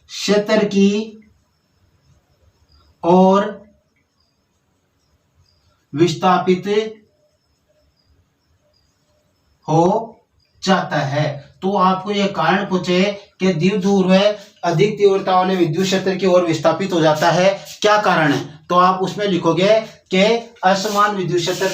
क्षेत्र की ओर विस्थापित हो जाता है। तो आपको यह कारण पूछे कि द्विध्रुव अधिक तीव्रता वाले विद्युत क्षेत्र की ओर विस्थापित हो जाता है, क्या कारण है, तो आप उसमें लिखोगे कि असमान विद्युत क्षेत्र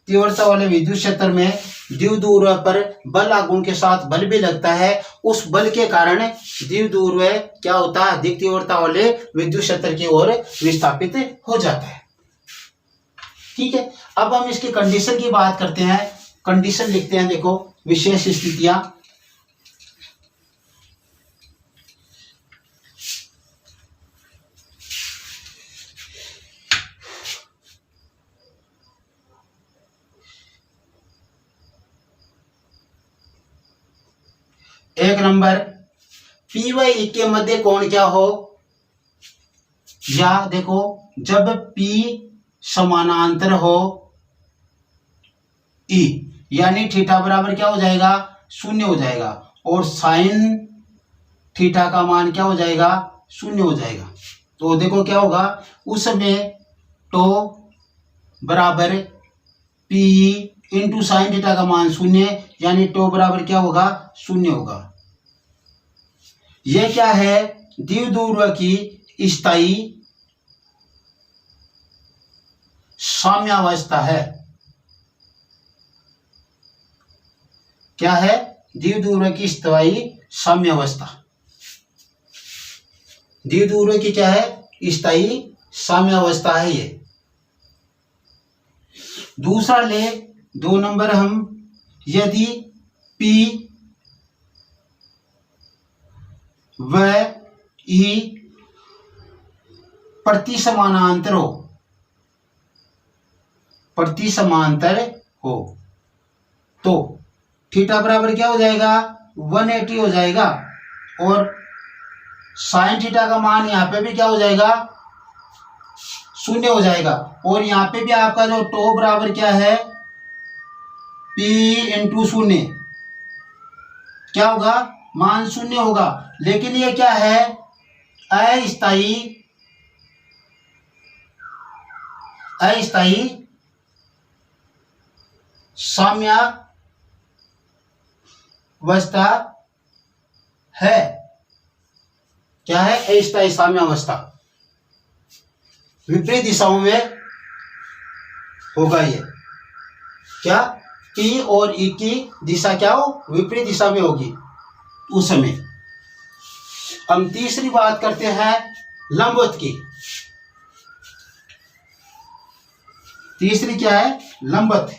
तीव्रता वाले विद्युत क्षेत्र में द्विध्रुव पर बल आघूर्ण के साथ बल भी लगता है। उस बल के कारण द्विध्रुव क्या होता है, अधिक तीव्रता वाले विद्युत क्षेत्र की ओर विस्थापित हो जाता है। ठीक है, अब हम इसकी कंडीशन की बात करते हैं। कंडीशन लिखते हैं, देखो विशेष स्थितियां। एक नंबर, P व E के मध्य कोण क्या हो, या देखो जब P समानांतर हो E, यानी थीटा बराबर क्या हो जाएगा, 0 हो जाएगा, और साइन थीटा का मान क्या हो जाएगा, 0 हो जाएगा। तो देखो क्या होगा, उस समय तो बराबर P इंटू साइन थीटा का मान 0, यानी टो बराबर क्या होगा, 0 होगा। यह क्या है, द्विध्रुव की स्थायी साम्यावस्था है। क्या है, द्विध्रुव की स्थायी साम्यावस्था। द्विध्रुव की क्या है, स्थायी साम्यावस्था है ये। दूसरा ले 2 नंबर, हम यदि P व E प्रति समानांतर हो तो थीटा बराबर क्या हो जाएगा, 180 हो जाएगा, और साइन थीटा का मान यहाँ पे भी क्या हो जाएगा, 0 हो जाएगा, और यहाँ पे भी आपका जो टो बराबर क्या है, P इंटू 0 क्या होगा, मान 0 होगा। लेकिन ये क्या है, अस्थायी साम्यावस्था है। क्या है, अस्थायी साम्यावस्था, विपरीत दिशाओं में होगा ये। क्या, P और E की दिशा क्या हो, विपरीत दिशा में होगी उस समय। हम तीसरी बात करते हैं लंबवत की। तीसरी क्या है, लंबवत।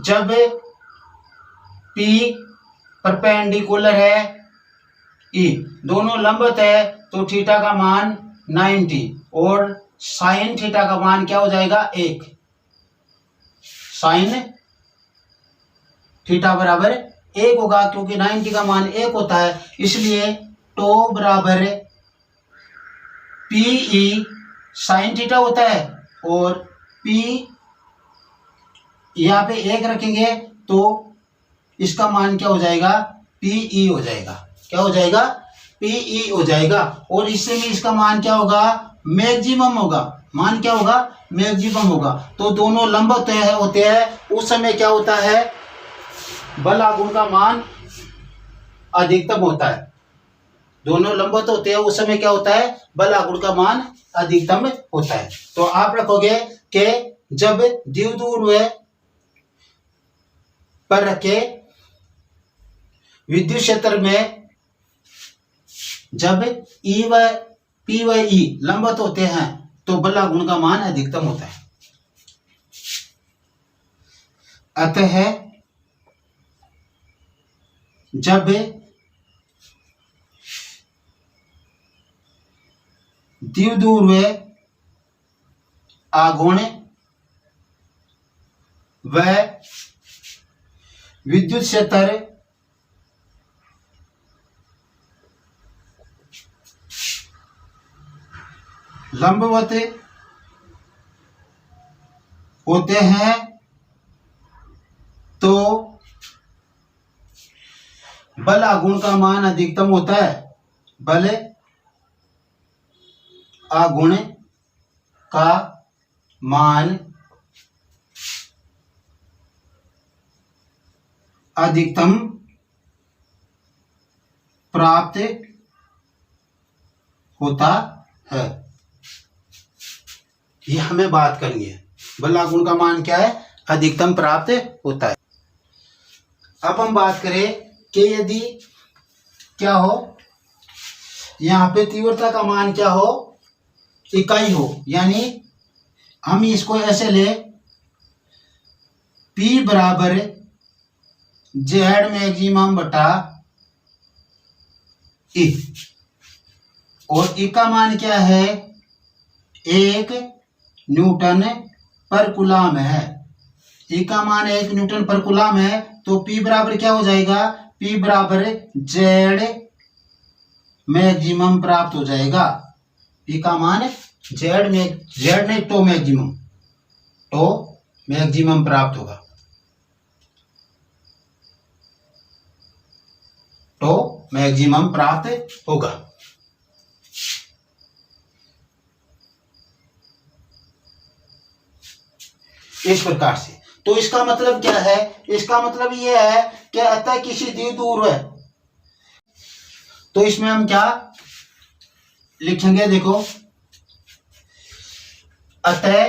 जब P परपेंडिकुलर है E, दोनों लंबवत है, तो थीटा का मान 90 और साइन थीटा का मान क्या हो जाएगा, 1। साइन थीटा बराबर 1 होगा, क्योंकि 90 का मान 1 होता है, इसलिए टो बराबर पीई साइन थीटा होता है, और पी यहाँ पे 1 रखेंगे तो इसका मान क्या हो जाएगा, पीई हो जाएगा। क्या हो जाएगा, पीई हो जाएगा। और इससे में इसका मान क्या होगा, मैक्सिमम होगा। मान क्या होगा, मैक्सिमम होगा। तो दोनों लंब होते हैं उस समय क्या होता है, बल आघूर्ण का मान अधिकतम होता है। दोनों लंबवत होते हैं उस समय क्या होता है, बल आघूर्ण का मान अधिकतम होता है। तो आप रखोगे कि जब द्विध्रुव पर रखे विद्युत क्षेत्र में जब ई व पी व ई लंबवत होते हैं तो बल आघूर्ण का मान अधिकतम होता है। अतः जब द्विध्रुव आघूर्ण व विद्युत क्षेत्र लंबवत होते हैं तो बल आघूर्ण का मान अधिकतम होता है। बल आघूर्ण का मान अधिकतम प्राप्त होता है। ये हमें बात करनी है, बल आघूर्ण का मान क्या है, अधिकतम प्राप्त होता है। अब हम बात करें कि यदि क्या हो, यहाँ पे तीव्रता का मान क्या हो, इकाई हो, यानी हम इसको ऐसे ले P बराबर जेड मैक्सिमम बटा ई, और ई का मान क्या है, 1 न्यूटन पर कूलम है। ई का मान 1 न्यूटन पर कूलम है, तो P बराबर क्या हो जाएगा, P बराबर जेड मैक्सिमम प्राप्त हो जाएगा। P का मान जेड नहीं टो मैक्सिमम प्राप्त होगा। तो मैक्सिमम प्राप्त होगा। इस प्रकार से। तो इसका मतलब क्या है, इसका मतलब यह है कि अतः किसी द्विध्रुव है, तो इसमें हम क्या लिखेंगे, देखो, अतः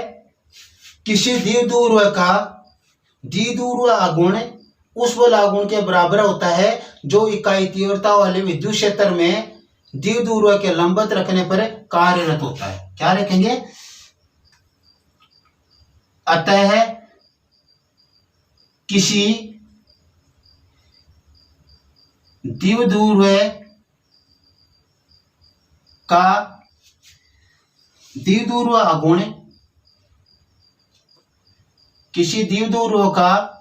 किसी द्विध्रुव का द्विध्रुव आघूर्ण उस बल आघूर्ण के बराबर होता है जो इकाई तीव्रता वाले विद्युत क्षेत्र में द्विध्रुव के लंबवत रखने पर कार्यरत होता है। क्या रखेंगे, अतः किसी द्विध्रुव का द्विध्रुव आघूर्ण, किसी द्विध्रुव का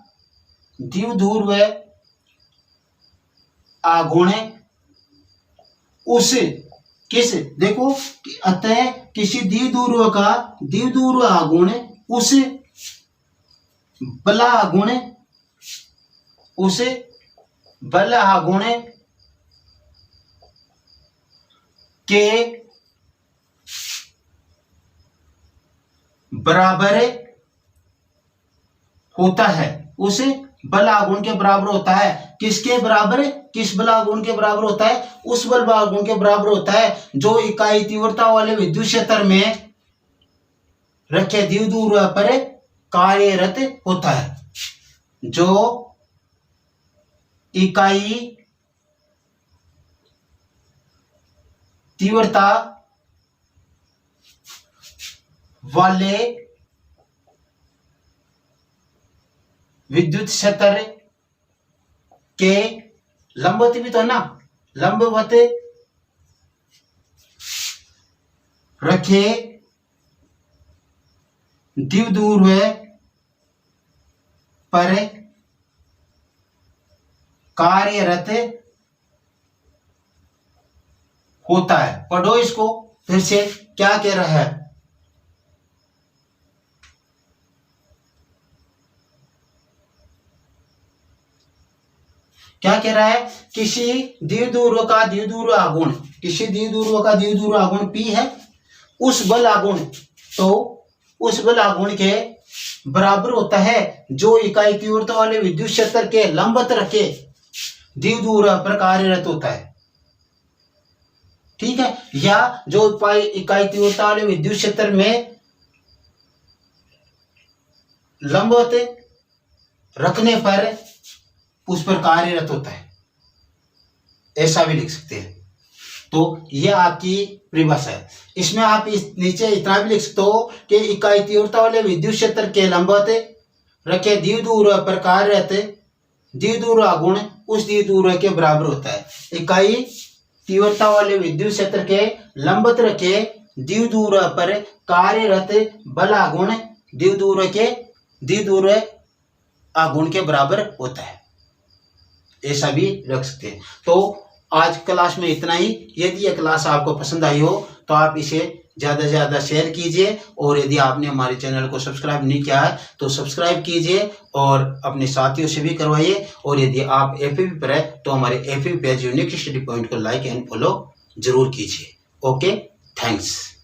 द्विध्रुव आघूर्ण उस किस, देखो, अतः किसी द्विध्रुव का द्विध्रुव आघूर्ण उस बल आघूर्ण, उस बल आघूर्ण के बराबर होता है। उस बल आघूर्ण के बराबर होता है। किसके बराबर, किस बल आघूर्ण के बराबर होता है, उस बल आघूर्ण के बराबर होता है जो इकाई तीव्रता वाले विद्युत क्षेत्र में रखे द्विध्रुव पर कार्यरत होता है। जो इकाई तीव्रता वाले विद्युत क्षेत्र के लंबवत भी तो है ना, लंबवत रखे द्विध्रुव पर कार्यरत होता है। पढ़ो इसको फिर से, क्या कह रहा है? क्या कह रहा है? किसी द्विध्रुव का द्विध्रुव आघूर्ण, किसी द्विध्रुव का द्विध्रुव आघूर्ण P है, उस बल आघूर्ण, तो उस बल आघूर्ण के बराबर होता है जो इकाई तीव्रता वाले विद्युत क्षेत्र के लंबवत रखे द्विध्रुव पर कार्यरत होता है। ठीक है, या जो इकाई तीव्रता वाले विद्युत क्षेत्र में लंबवत रखने पर उस पर कार्यरत होता है, ऐसा भी लिख सकते हैं। तो यह आपकी परिभाषा है। इसमें आप इस नीचे इतना भी लिख सकते हो कि इकाई तीव्रता वाले विद्युत क्षेत्र के लंबवत रखे द्विध्रुव पर कार्यरत द्विध्रुव आघूर्ण उस द्विध्रुव के बराबर होता है। इकाई तीव्रता वाले विद्युत क्षेत्र के लंबवत रखे द्विध्रुव पर कार्यरत बल आघूर्ण द्विध्रुव आघूर्ण के बराबर होता है, ऐसा भी रख सकते हैं। तो आज क्लास में इतना ही। यदि यह क्लास आपको पसंद आई हो तो आप इसे ज़्यादा से ज़्यादा शेयर कीजिए, और यदि आपने हमारे चैनल को सब्सक्राइब नहीं किया है तो सब्सक्राइब कीजिए और अपने साथियों से भी करवाइए। और यदि आप एफबी पर है तो हमारे FB page unique study point को लाइक एंड फॉलो जरूर कीजिए। Okay, thanks.